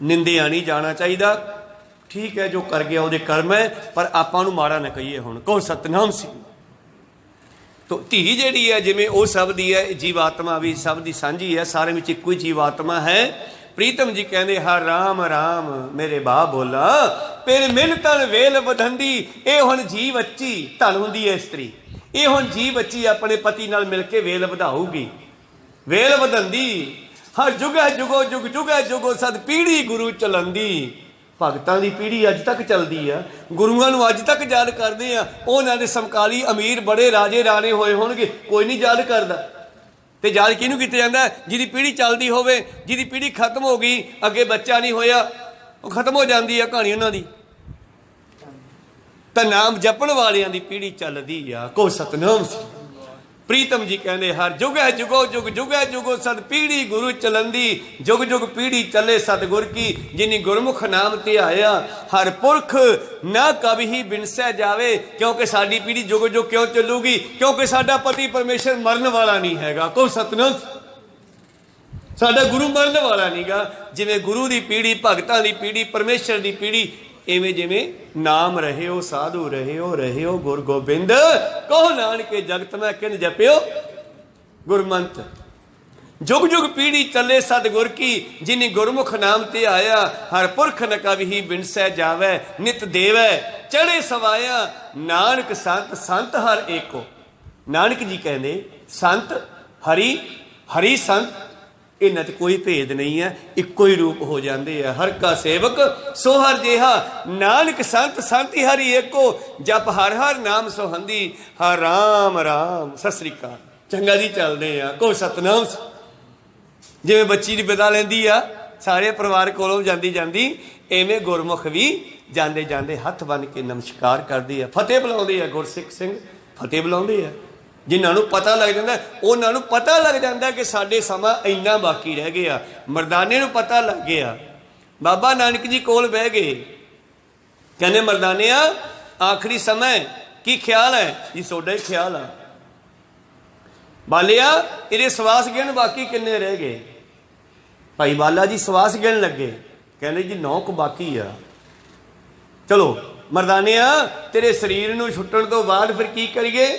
निंदिया नहीं जाना चाहिए। ठीक है जो कर गया वो कर्म है, पर आपां नूं माड़ा ना कहिए। हुण को सतनाम सिंह। तो धी जिहड़ी है जिवें वो सब दी है, जीव आत्मा भी सब दी सांझी है, सारे विच इक्को ही जीव आत्मा है। प्रीतम जी कहंदे हर राम राम मेरे बा बोला, फिर मिन तन वेल बधंदी। ये हुण जी बच्ची धन हुंदी है स्त्री, ये हुण जी बच्ची अपने पति नाल मिल के वेल वधाऊगी। वेल वधंदी हर जुगै जुगो जुग जुगै जुगो सद पीढ़ी गुरु चलंदी। भगतां दी पीढ़ी अज तक चलती है, गुरुआं नूं अज तक याद करते हैं। उन्हां दे समकाली अमीर बड़े राजे राणे होए होणगे, कोई नहीं याद करता। तो याद किहनूं कीता जांदा? जिहदी पीढ़ी चलती होवे, जिहदी पीढ़ी खत्म हो गई, अगे बच्चा नहीं होया, वो खत्म हो जाती है कहानी उन्हां दी। तां नाम जपण वालियां दी पीढ़ी चलदी आ। को सतनाम। प्रीतम जी कहते हर जुगै जुगो जुग जुगै जुगो सद पीढ़ी गुरु चलंदी। जुग जुग पीढ़ी चले सतगुर की, जिनी गुरमुख नाम ध्याया। हर पुरख न कभी ही बिनसै जावे। क्योंकि साडी पीढ़ी जुग जुग क्यों चलूगी? क्योंकि साडा पति परमेश्वर मरण वाला नहीं हैगा। को सतनाम। साडा गुरु मरण वाला नहीं गा। जिवें गुरु की पीढ़ी, भगतां की पीढ़ी, परमेश्वर की पीढ़ी, इवें जिवें नाम रहे हो साधु रहे हो गुर गोबिंद। कहो नानक जगत में किन जपियो गुरमंत। जुग जुग पीढ़ी चले सतगुर की, जिनी गुरमुख नाम ते आया। हर पुरख न कभी ही बिनसै जावै, नित देवै चढ़े सवाया। नानक संत संत हर एको। नानक जी कहते संत हरि हरि संत, इन्हां च कोई भेद नहीं है, इक्को ही रूप हो जाते हैं। हर का सेवक सो हर जेहा। नानक संत संत हरि एको, जप हर हर नाम सोहंदी। हर राम राम। सत श्री अकाल। चंगा जी चलते हैं। को सतनाम। जिवें बच्ची की विदा लैंदी आ सारे परिवार कोलों जांदी जांदी, इवें गुरमुख भी जांदे जांदे हथ बन के नमस्कार करदी है, फतेह बुलाउंदी है। गुरसिख सिंह फतेह बुलाउंदे है। जिन्होंने पता लग जाता उन्होंने पता लग जाता कि साडे समा इन्ना बाकी रह गया। मरदाने नूं पता लग गया। बाबा नानक जी कोल बह गए, कहने मरदाने आखिरी समय की ख्याल है? जी सोडा ही ख्याल है। बालिया ਇਹਦੇ ਸਵਾਸ ਗਿਣ ਬਾਕੀ ਕਿੰਨੇ ਰਹਿ ਗਏ। ਭਾਈ ਬਾਲਾ ਜੀ ਸਵਾਸ ਗਿਣ ਲੱਗੇ, ਕਹਿੰਦੇ ਜੀ 9 ਕੁ ਬਾਕੀ ਆ। ਚਲੋ ਮਰਦਾਨਿਆ ਤੇਰੇ ਸਰੀਰ ਨੂੰ ਛੁੱਟਣ ਤੋਂ ਬਾਅਦ ਫਿਰ ਕੀ ਕਰੀਏ?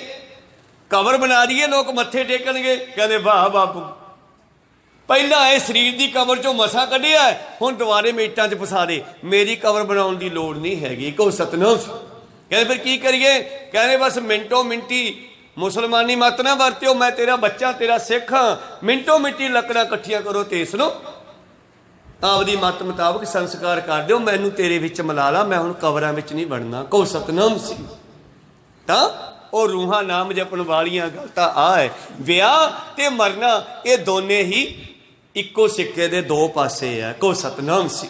ਕਬਰ ਬਣਾ ਦਈਏ, ਲੋਕ ਮੱਥੇ ਟੇਕਣਗੇ। ਕਹਿੰਦੇ ਵਾਹ ਬਾਪੂ, ਪਹਿਲਾਂ ਇਹ ਸਰੀਰ ਦੀ ਕਬਰ ਚੋਂ ਮਸਾ ਕੱਢਿਆ, ਹੁਣ ਦੁਬਾਰੇ ਮੇਟਾਂ 'ਚ ਫਸਾ ਦੇ, ਮੇਰੀ ਕਬਰ ਬਣਾਉਣ ਦੀ ਲੋੜ ਨਹੀਂ ਹੈਗੀ। ਕਹੋ ਸਤਨਾਮ। ਕਹਿੰਦੇ ਫਿਰ ਕੀ ਕਰੀਏ? ਕਹਿੰਦੇ ਬਸ ਮਿੰਟੋ ਮਿੰਟੀ ਮੁਸਲਮਾਨੀ ਮਤ ਨਾ ਵਰਤਿਓ, ਮੈਂ ਤੇਰਾ ਬੱਚਾ ਤੇਰਾ ਸਿੱਖ ਹਾਂ, ਮਿੰਟੋ ਮਿੰਟੀ ਲੱਕੜਾਂ ਇਕੱਠੀਆਂ ਕਰੋ ਤੇ ਇਸ ਨੂੰ ਆਪਦੀ ਮਤ ਮੁਤਾਬਕ ਸੰਸਕਾਰ ਕਰ ਦਿਓ, ਮੈਨੂੰ ਤੇਰੇ ਵਿੱਚ ਮਿਲਾ ਲਾ, ਮੈਂ ਹੁਣ ਕਬਰਾਂ ਵਿੱਚ ਨਹੀਂ ਵੜਨਾ। ਕਹੋ ਸਤਨਾਮ ਸੀ। ਤਾਂ ਉਹ ਰੂਹਾਂ ਨਾਮ ਜਪਣ ਵਾਲੀਆਂ ਗੱਲ ਤਾਂ ਆ ਹੈ, ਵਿਆਹ ਤੇ ਮਰਨਾ ਇਹ ਦੋਨੇ ਹੀ ਇੱਕੋ ਸਿੱਕੇ ਦੇ ਦੋ ਪਾਸੇ ਆ। ਕਹੋ ਸਤਨਾਮ ਸੀ।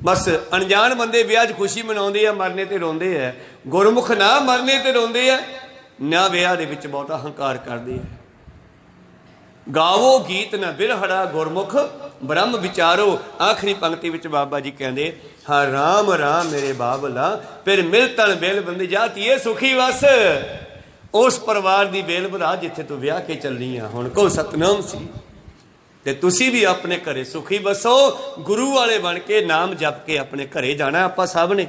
ਬਸ ਅਣਜਾਣ ਬੰਦੇ ਵਿਆਹ 'ਚ ਖੁਸ਼ੀ ਮਨਾਉਂਦੇ ਆ, ਮਰਨੇ ਤੇ ਰੋਂਦੇ ਆ। ਗੁਰਮੁਖ ਨਾ ਮਰਨੇ ਤੇ ਰੋਂਦੇ ਆ, ਨਾ ਵਿਆਹ ਦੇ ਵਿੱਚ ਬਹੁਤਾ ਹੰਕਾਰ ਕਰਦੇ ਆ। ਗਾਵੋ ਗੀਤ ਨਾ ਬਿਰਹੜਾ ਗੁਰਮੁਖ ਬ੍ਰਹਮ ਵਿਚਾਰੋ। ਆਖਰੀ ਪੰਕਤੀ ਵਿੱਚ ਬਾਬਾ ਜੀ ਕਹਿੰਦੇ ਹਾਂ ਰਾਮ ਰਾਮ ਮੇਰੇ ਬਾਬਲਾ ਫਿਰ ਮਿਲ ਤਨ ਬੇਲ ਬੰਦੀ ਜਾਤੀਏ ਸੁਖੀ ਵਸ। ਉਸ ਪਰਿਵਾਰ ਦੀ ਬੇਲ ਭਰਾ ਜਿੱਥੇ ਤੂੰ ਵਿਆਹ ਕੇ ਚੱਲੀ ਆ। ਹੁਣ ਕਹੋ ਸਤਨਾਮ ਸੀ। ਤੇ ਤੁਸੀਂ ਵੀ ਆਪਣੇ ਘਰੇ ਸੁਖੀ ਬਸੋ, ਗੁਰੂ ਵਾਲੇ ਬਣ ਕੇ ਨਾਮ ਜਪ ਕੇ ਆਪਣੇ ਘਰੇ ਜਾਣਾ ਆਪਾਂ ਸਭ ਨੇ।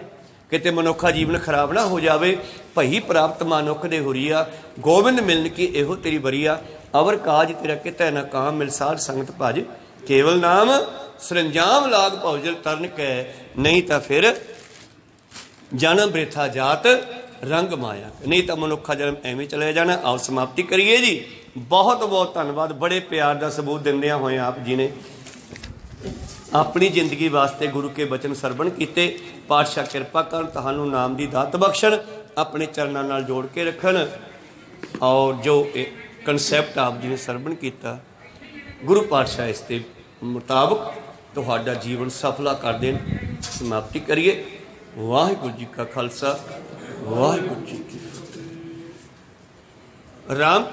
ਕਿਤੇ ਮਨੁੱਖਾ ਜੀਵਨ ਖਰਾਬ ਨਾ ਹੋ ਜਾਵੇ। ਭਈ ਪ੍ਰਾਪਤ ਮਨੁੱਖ ਦੇ ਹੁਰੀਆ, ਗੋਬਿੰਦ ਮਿਲਨ ਕੀ ਇਹੋ ਤੇਰੀ ਬਰੀਆ। ਅਵਰ ਕਾਜ ਤੇਰਾ ਕਿਤੈ ਨਾ ਕਾਮ, ਮਿਲ ਸਾਧ ਸੰਗਤ ਭਜ ਕੇਵਲ ਨਾਮ। ਸਰੰਜਾਮ ਲਾਗ ਭੌਜਲ ਤਰਨ ਕੈ, ਨਹੀਂ ਤਾਂ ਫਿਰ ਜਨਮ ਬ੍ਰਿਥਾ ਜਾਤ ਰੰਗ ਮਾਇਆ। ਨਹੀਂ ਤਾਂ ਮਨੁੱਖਾ ਜਨਮ ਐਵੇਂ ਚਲੇ ਜਾਣਾ। ਆਓ ਸਮਾਪਤੀ ਕਰੀਏ ਜੀ। ਬਹੁਤ ਬਹੁਤ ਧੰਨਵਾਦ। ਬੜੇ ਪਿਆਰ ਦਾ ਸਬੂਤ ਦਿੰਦਿਆਂ ਹੋਏ ਆਪ ਜੀ ਨੇ ਆਪਣੀ ਜ਼ਿੰਦਗੀ ਵਾਸਤੇ ਗੁਰੂ ਕੇ ਬਚਨ ਸਰਵਣ ਕੀਤੇ। ਪਾਤਸ਼ਾਹ ਕਿਰਪਾ ਕਰਨ, ਤੁਹਾਨੂੰ ਨਾਮ ਦੀ ਦਾਤ ਬਖਸ਼ਣ, ਆਪਣੇ ਚਰਨਾਂ ਨਾਲ ਜੋੜ ਕੇ ਰੱਖਣ। ਔਰ ਜੋ ਕਨਸੈਪਟ ਆਪ ਜੀ ਨੇ ਸਰਵਣ ਕੀਤਾ, ਗੁਰੂ ਪਾਤਸ਼ਾਹ ਇਸ ਦੇ ਮੁਤਾਬਕ ਤੁਹਾਡਾ ਜੀਵਨ ਸਫਲਾ ਕਰ ਦੇਣ। ਸਮਾਪਤੀ ਕਰੀਏ। ਵਾਹਿਗੁਰੂ ਜੀ ਕਾ ਖਾਲਸਾ, ਵਾਹਿਗੁਰੂ ਜੀ ਕੀ ਫਤਿਹ। ਰਾਮ